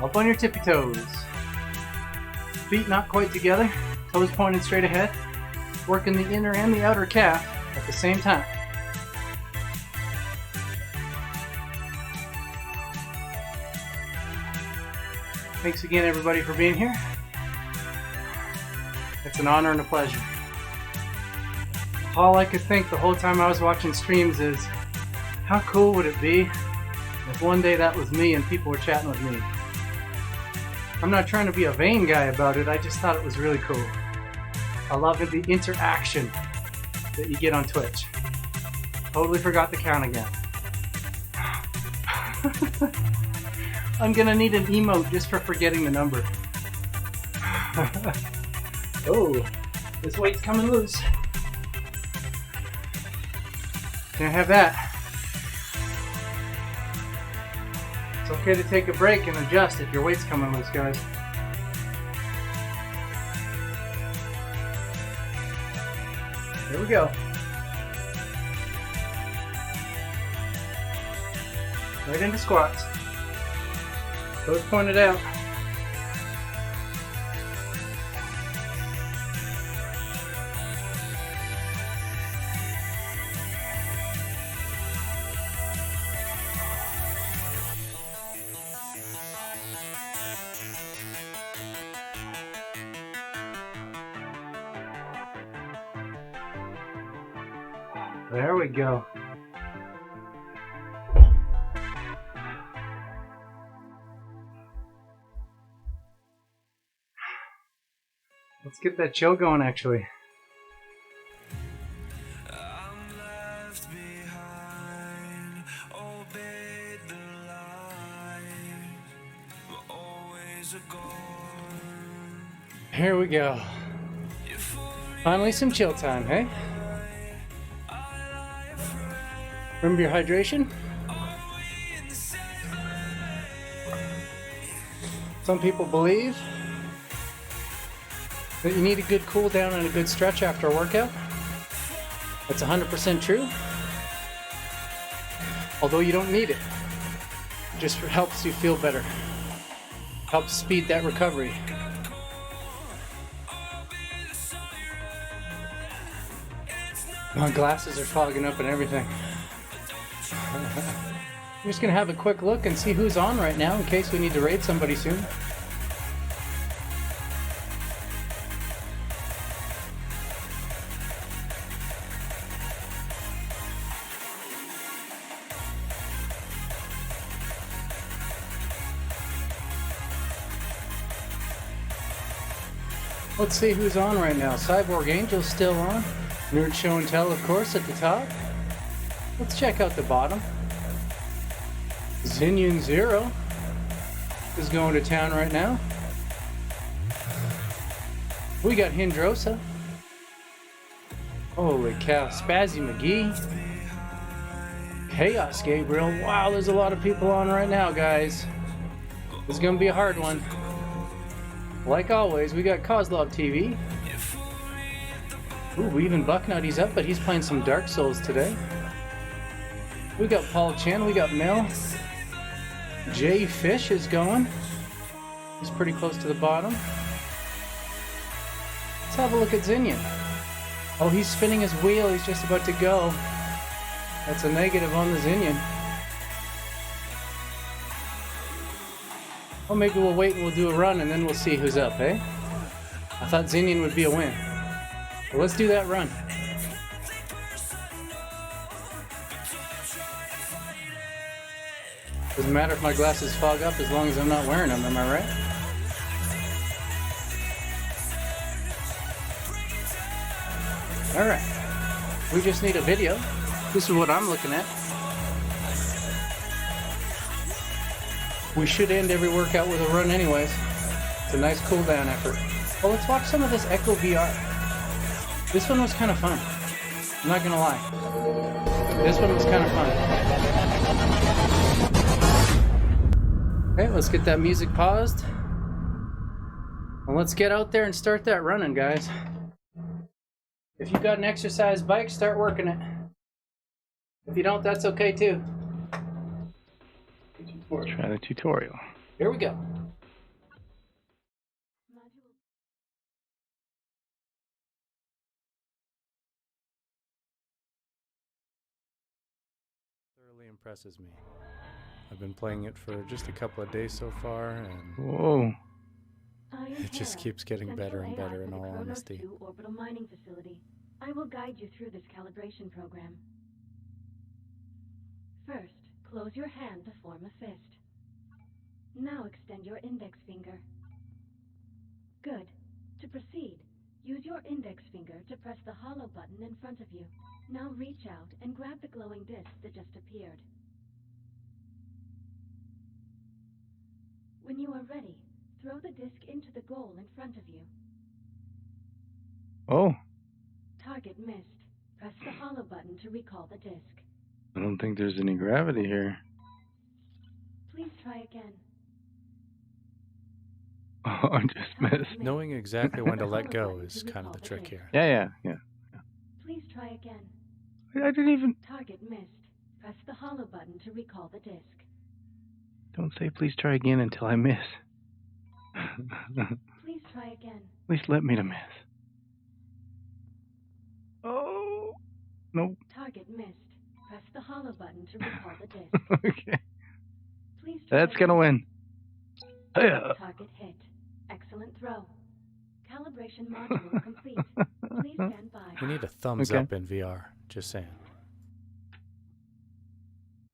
Up on your tippy toes. Feet not quite together. Toes pointed straight ahead. Working the inner and the outer calf at the same time. Thanks again, everybody, for being here. It's an honor and a pleasure. All I could think the whole time I was watching streams is, how cool would it be if one day that was me and people were chatting with me? I'm not trying to be a vain guy about it, I just thought it was really cool. I love the interaction that you get on Twitch. Totally forgot the count again. I'm gonna need an emote just for forgetting the number. Oh, this weight's coming loose. Can't have that. It's okay to take a break and adjust if your weight's coming loose, guys. Here we go. Right into squats. Toes pointed out. There we go. Let's get that chill going, actually. I'm left behind, obeyed the line, but always a goal. Here we go. Finally some chill time, hey? Remember your hydration? Some people believe that you need a good cool down and a good stretch after a workout. That's 100% true. Although you don't need it. It just helps you feel better. Helps speed that recovery. My glasses are fogging up and everything. I'm just gonna have a quick look and see who's on right now in case we need to raid somebody soon. Let's see who's on right now. Cyborg Angel's still on. Nerd Show and Tell, of course, at the top. Let's check out the bottom. Zinyan Zero is going to town right now. We got Hindrosa. Holy cow. Spazzy McGee. Chaos Gabriel. Wow, there's a lot of people on right now, guys. This is going to be a hard one. Like always, we got Kozlov TV. Ooh, even Bucknutty's up, but he's playing some Dark Souls today. We got Paul Chan, we got Mel. Jay Fish is going. He's pretty close to the bottom. Let's have a look at Zinyan. Oh, he's spinning his wheel, he's just about to go. That's a negative on the Zinyan. Well, maybe we'll wait and we'll do a run and then we'll see who's up, eh? I thought Zinyan would be a win. Well, let's do that run. Doesn't matter if my glasses fog up as long as I'm not wearing them, am I right? Alright. We just need a video. This is what I'm looking at. We should end every workout with a run anyways. It's a nice cool down effort. Well, let's watch some of this Echo VR. This one was kind of fun. I'm not gonna lie. This one was kind of fun. Okay, let's get that music paused. And let's get out there and start that running, guys. If you've got an exercise bike, start working it. If you don't, that's okay too. Try the tutorial. Here we go. Thoroughly impresses me. I've been playing it for just a couple of days so far, and Whoa. it just keeps getting better and better, in all honesty. Orbital mining facility. I will guide you through this calibration program. First, close your hand to form a fist. Now extend your index finger. Good. To proceed, use your index finger to press the hollow button in front of you. Now reach out and grab the glowing disc that just appeared. When you are ready, throw the disc into the goal in front of you. Oh, Target missed. Press the hollow button to recall the disc. I don't think there's any gravity here. Please try again. Oh, I just missed. Knowing exactly when to let go is kind of the trick here. Yeah. Please try again. I didn't even... Target missed. Press the hollow button to recall the disc. Don't say please try again until I miss. Please try again. At least let me to miss. Oh, nope. Target missed. Press the hollow button to recall the disc. Okay. Please try That's gonna win. Target hit. Excellent throw. Calibration module complete. Please stand by. We need a thumbs Okay. up in VR, just saying.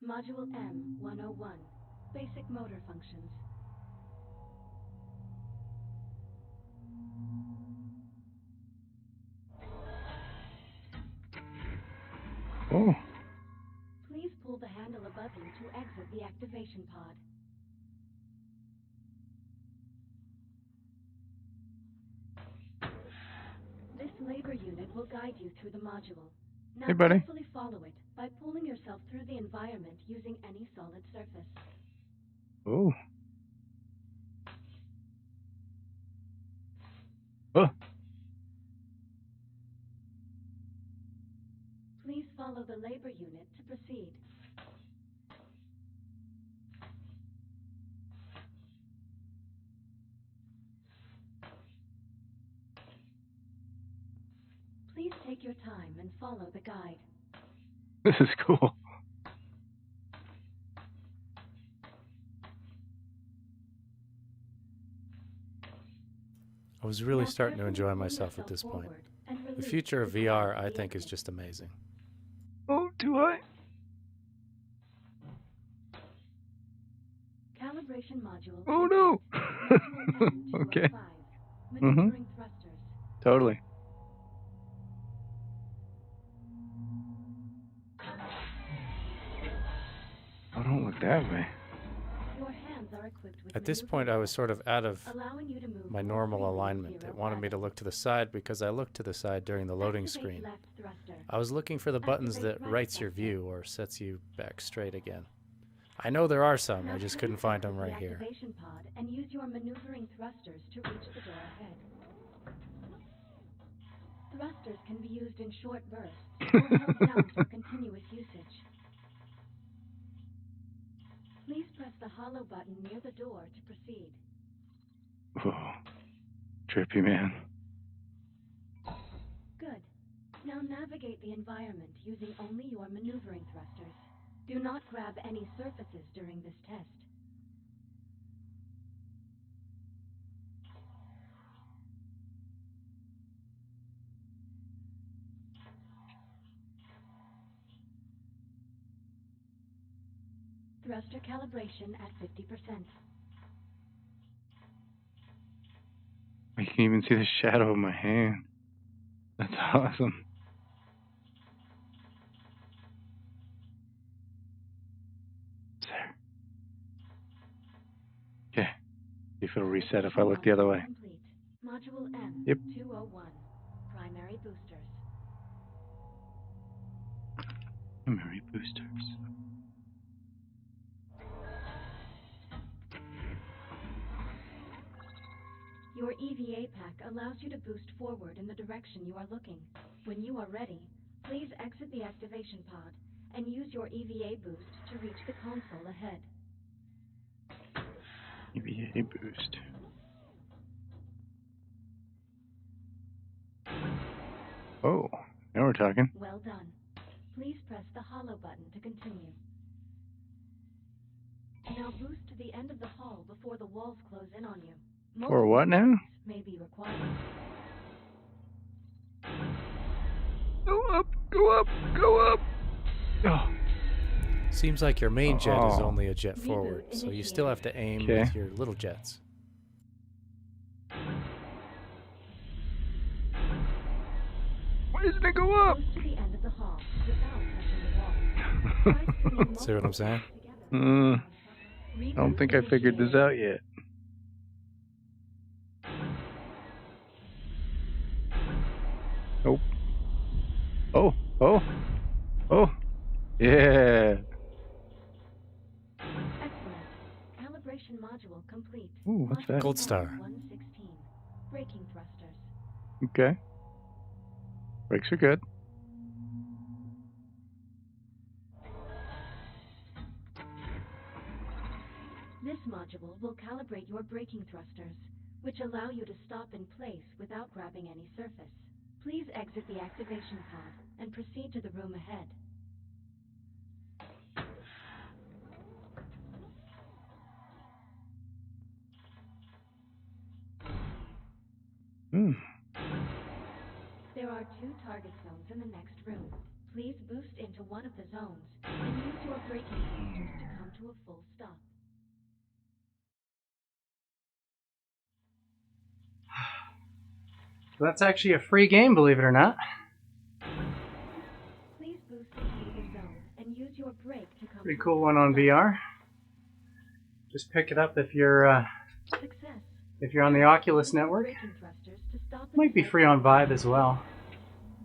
Module M101. Basic motor functions. Oh, Please pull the handle above you to exit the activation pod. This labor unit will guide you through the module. Now Hey, buddy. carefully follow it by pulling yourself through the environment using any solid surface. oh. Oh. labor unit to proceed. Please take your time and follow the guide. This is cool. I was really Now starting to carefully enjoy pull myself at yourself this point. forward and The release future of the VR, guide I to the think, is exit. just amazing. Oh, too high. Calibration module. Oh no. Module Okay. M205. Maneuvering thrusters. Totally. Oh, don't look that way. Your hands are equipped with At this maneuvering point, I was sort of out of allowing you to move my more normal freely with alignment. zero It wanted me to gravity. look to the side because I looked to the side during the loading Activate screen. left thruster. I was looking for the buttons Activate that right rights your thruster. view or sets you back straight again. I know there are some, I Now just please couldn't find them exit the right here. activation pod and use your maneuvering thrusters to reach the door ahead. Thrusters can be used in short bursts or held down for continuous usage. Please press the hollow button near the door to proceed. Whoa. Trippy, man. Good. Now navigate the environment using only your maneuvering thrusters. Do not grab any surfaces during this test. Thruster calibration at 50%. I can even see the shadow of my hand. That's awesome. There. Okay. See if it'll reset if I look the other way. Complete. Module M. Yep. 201. Primary boosters. Memory boosters. Your EVA pack allows you to boost forward in the direction you are looking. When you are ready, please exit the activation pod and use your EVA boost to reach the console ahead. EVA boost. Oh, now we're talking. Well done. Please press the hollow button to continue. Now boost to the end of the hall before the walls close in on you. Or what now? May be required. Go up, go up, go up. Oh. Seems like your main jet is Oh. only a jet forward, so you still have to aim Okay. with your little jets. Why doesn't it go up? Boost to the end of the hall without touching the wall. See what I'm saying? I don't think I figured this out yet. Nope. Oh, oh, oh. Yeah. Excellent. Calibration module complete. Ooh, what's that? Gold star. 116. Braking thrusters. Okay. Brakes are good. This module will calibrate your braking thrusters, which allow you to stop in place without grabbing any surface. Please exit the activation pod and proceed to the room ahead. There are 2 target zones in the next room. Please boost into one of the zones and use your braking thrusters to come to a full stop. So that's actually a free game, believe it or not. Please boost into the zone and use your brake to come Pretty to a cool full one on stop. VR. Just pick it up if you're Success. on the Oculus network. Braking thrusters to stop in Might be place. free on Vive as well.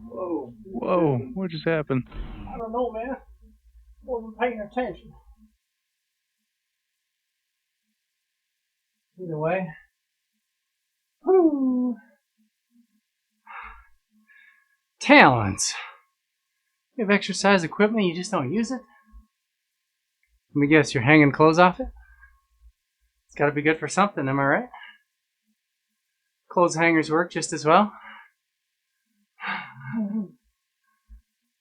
Whoa. Whoa, what just happened? I don't know, man. Wasn't paying attention. Either way. Woo. Talons. You have exercise equipment, you just don't use it? Let me guess, you're hanging clothes off it? It's got to be good for something, am I right? Clothes hangers work just as well.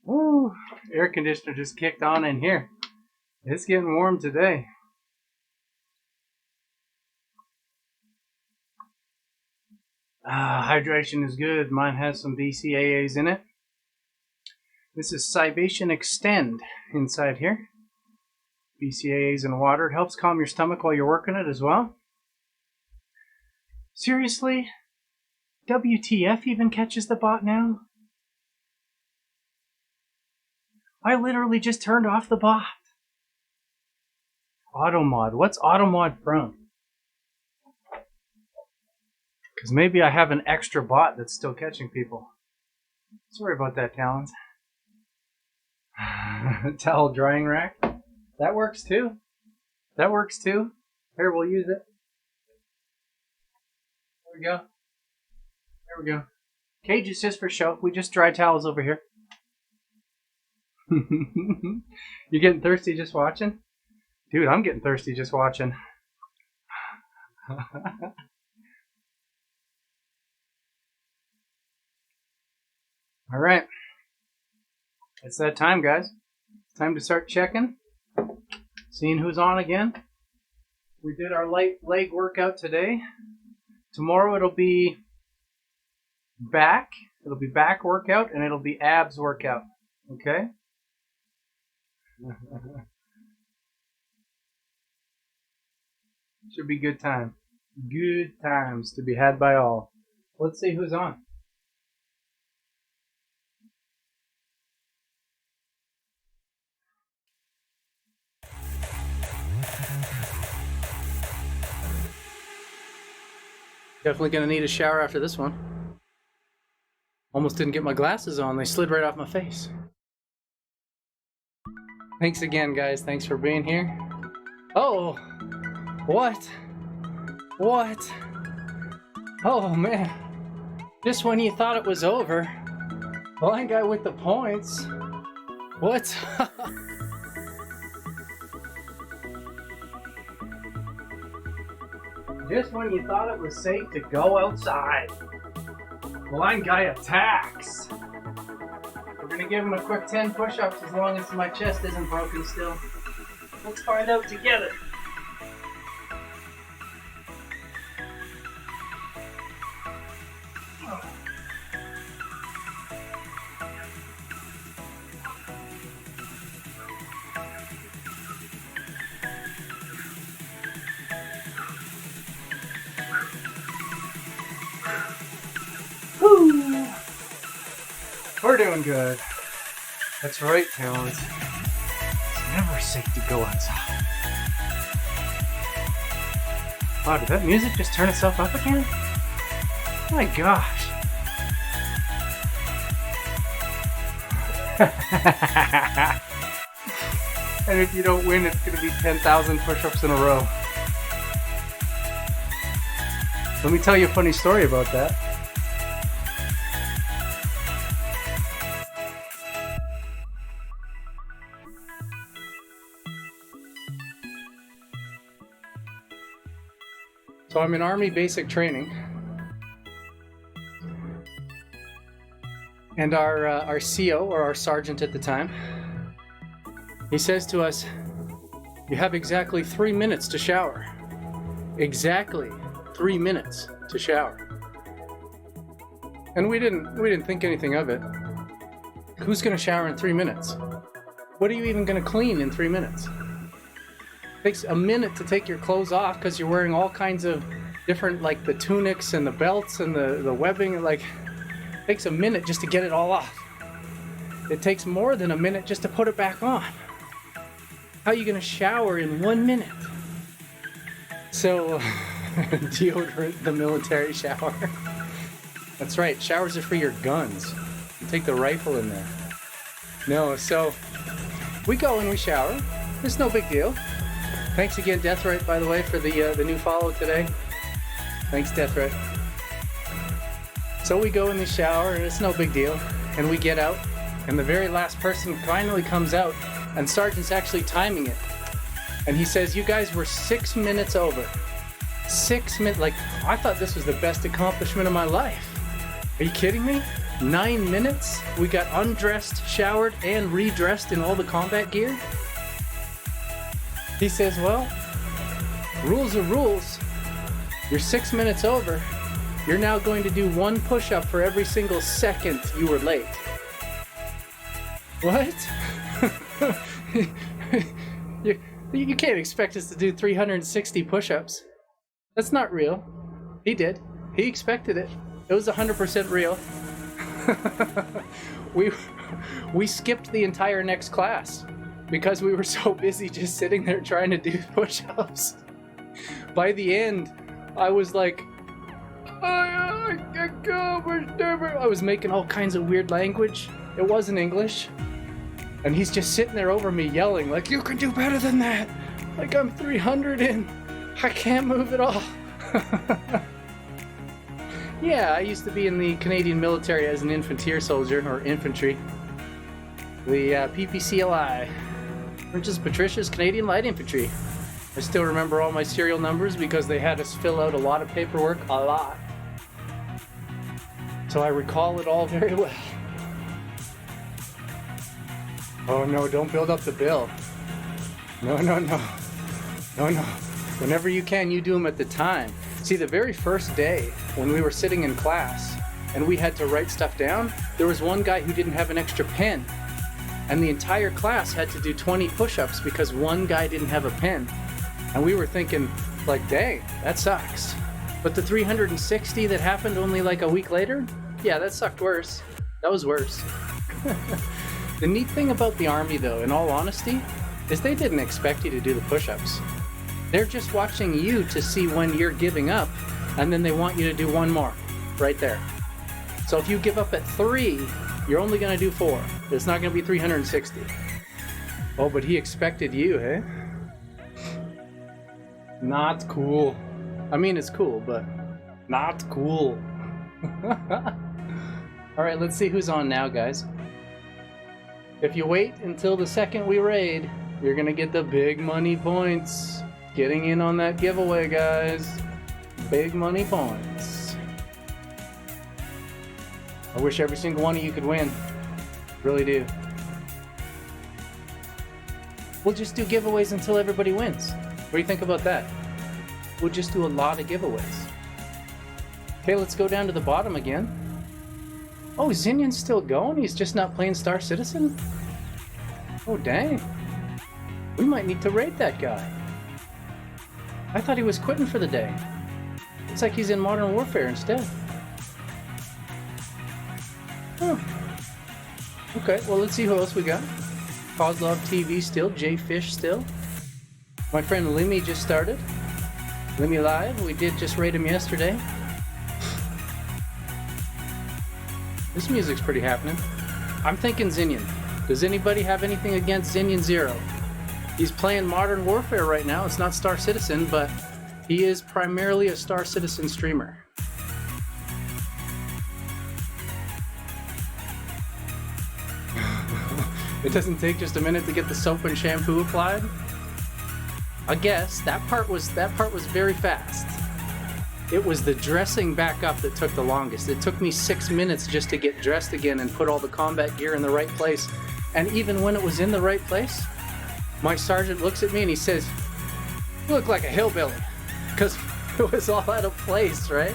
Ooh, air conditioner just kicked on in here. It's getting warm today. Hydration is good. Mine has some BCAAs in it. This is Cybation Extend inside here. BCAAs in water. It helps calm your stomach while you're working it as well. Seriously? WTF even catches the bot now? I literally just turned off the bot. Automod. What's Automod from? Because maybe I have an extra bot that's still catching people. Sorry about that, Talons. Towel drying rack. That works too. That works too. Here, we'll use it. There we go. There we go. Cage is just for show. We just dry towels over here. You getting thirsty just watching? Dude, I'm getting thirsty just watching. All right. It's that time, guys. It's time to start checking. Seeing who's on again. We did our light leg workout today. Tomorrow it'll be back. It'll be back workout and it'll be abs workout. Okay? Should be good time. Good times to be had by all. Let's see who's on. Definitely gonna need a shower after this one. Almost didn't get my glasses on. They slid right off my face. Thanks again, guys. Thanks for being here. Oh! What? What? Oh, man. Just when you thought it was over. Blind guy with the points. What? Just when you thought it was safe to go outside. Blind guy attacks. We're gonna give him a quick 10 push-ups as long as my chest isn't broken still. Let's find out together. Woo! We're doing good. That's right, Talons. It's never safe to go outside. Wow, did that music just turn itself up again? My gosh. And if you don't win, it's going to be 10,000 push-ups in a row. Let me tell you a funny story about that. So I'm in Army basic training, and our CO, or our sergeant at the time, he says to us, "You have exactly 3 minutes to shower." Exactly 3 minutes to shower. And we didn't think anything of it. Who's gonna shower in 3 minutes? What are you even gonna clean in 3 minutes? It takes a minute to take your clothes off because you're wearing all kinds of different, like the tunics and the belts and the webbing. Like, it takes a minute just to get it all off. It takes more than a minute just to put it back on. How are you gonna shower in 1 minute? So, deodorant, the military shower. That's right, showers are for your guns. You take the rifle in there. No, so we go and we shower. It's no big deal. Thanks again, Deathright, by the way, for the new follow today. Thanks, Deathright. So we go in the shower, and it's no big deal. And we get out, And the very last person finally comes out, and Sergeant's actually timing it. And he says, you guys were 6 minutes over. 6 minutes, like, I thought this was the best accomplishment of my life. Are you kidding me? 9 minutes? We got undressed, showered, and redressed in all the combat gear? He says, well, rules are rules. You're 6 minutes over. You're now going to do 1 push-up for every single second you were late. What? You can't expect us to do 360 push-ups. That's not real. He did. He expected it. It was 100% real. We skipped the entire next class because we were so busy just sitting there trying to do push-ups. By the end, I was like, I was making all kinds of weird language. It wasn't English. And he's just sitting there over me yelling, like, you can do better than that. Like, I'm 300 in. I can't move at all. Yeah, I used to be in the Canadian military as an infantry soldier, or infantry. The PPCLI, Princess Patricia's Canadian Light Infantry. I still remember all my serial numbers because they had us fill out a lot of paperwork, a lot. So I recall it all very well. Oh no, don't build up the bill. No. Whenever you can, you do them at the time. See, the very first day when we were sitting in class and we had to write stuff down, there was one guy who didn't have an extra pen. And the entire class had to do 20 push-ups because one guy didn't have a pen. And we were thinking, like, dang, that sucks. But the 360 that happened only like a week later, yeah, that sucked worse. That was worse. The neat thing about the Army, though, in all honesty, is they didn't expect you to do the push-ups. They're just watching you to see when you're giving up, and then they want you to do 1 more, right there. So if you give up at 3, you're only going to do 4. It's not going to be 360. Oh, but he expected you, eh? Not cool. I mean, it's cool, but not cool. Alright, let's see who's on now, guys. If you wait until the second we raid, you're gonna get the big money points. Getting in on that giveaway, guys. Big money points. I wish every single one of you could win. Really do. We'll just do giveaways until everybody wins. What do you think about that? We'll just do a lot of giveaways. Okay, let's go down to the bottom again. Oh, Zinyan's still going? He's just not playing Star Citizen? Oh, dang. We might need to raid that guy. I thought he was quitting for the day. Looks like he's in Modern Warfare instead. Huh. Okay, well, let's see who else we got. Kozlov TV still, J Fish still. My friend Limmy just started. Limmy Live, we did just raid him yesterday. This music's pretty happening. I'm thinking Zinyan. Does anybody have anything against Zinyan Zero? He's playing Modern Warfare right now. It's not Star Citizen, but he is primarily a Star Citizen streamer. It doesn't take just a minute to get the soap and shampoo applied. I guess that part was very fast. It was the dressing back up that took the longest. It took me 6 minutes just to get dressed again and put all the combat gear in the right place. And even when it was in the right place, my sergeant looks at me and he says, "You look like a hillbilly," because it was all out of place, right?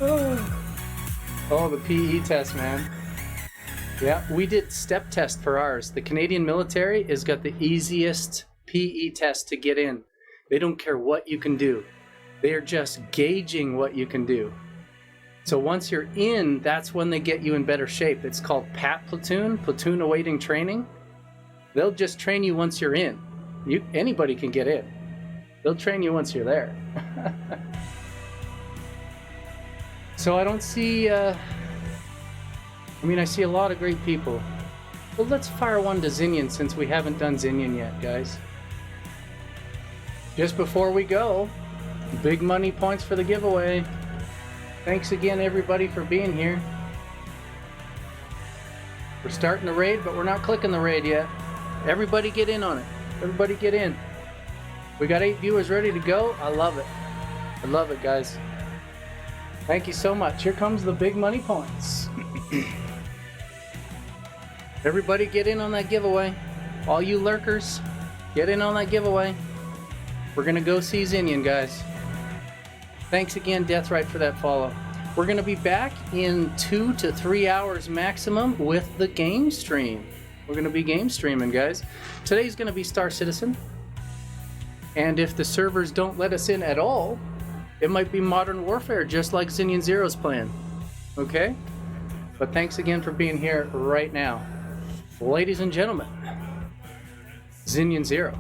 Oh, the PE test, man. Yeah, we did step test for ours. The Canadian military has got the easiest PE test to get in. They don't care what you can do. They are just gauging what you can do. So once you're in, that's when they get you in better shape. It's called PAT platoon, platoon awaiting training. They'll just train you once you're in. Anybody can get in. They'll train you once you're there. So I don't see, I see a lot of great people. But let's fire one to Zinyan since we haven't done Zinyan yet, guys. Just before we go, big money points for the giveaway. Thanks again, everybody, for being here. We're starting the raid, but we're not clicking the raid yet. Everybody get in on it. Everybody get in. We got 8 viewers ready to go. I love it. I love it, guys. Thank you so much. Here comes the big money points. Everybody get in on that giveaway. All you lurkers, get in on that giveaway. We're going to go see Xinian, guys. Thanks again, Deathrite, for that follow. We're going to be back in 2 to 3 hours maximum with the game stream. We're going to be game streaming, guys. Today's going to be Star Citizen. And if the servers don't let us in at all, it might be Modern Warfare, just like Xinian Zero's playing. Okay? But thanks again for being here right now. Ladies and gentlemen, Xinian Zero.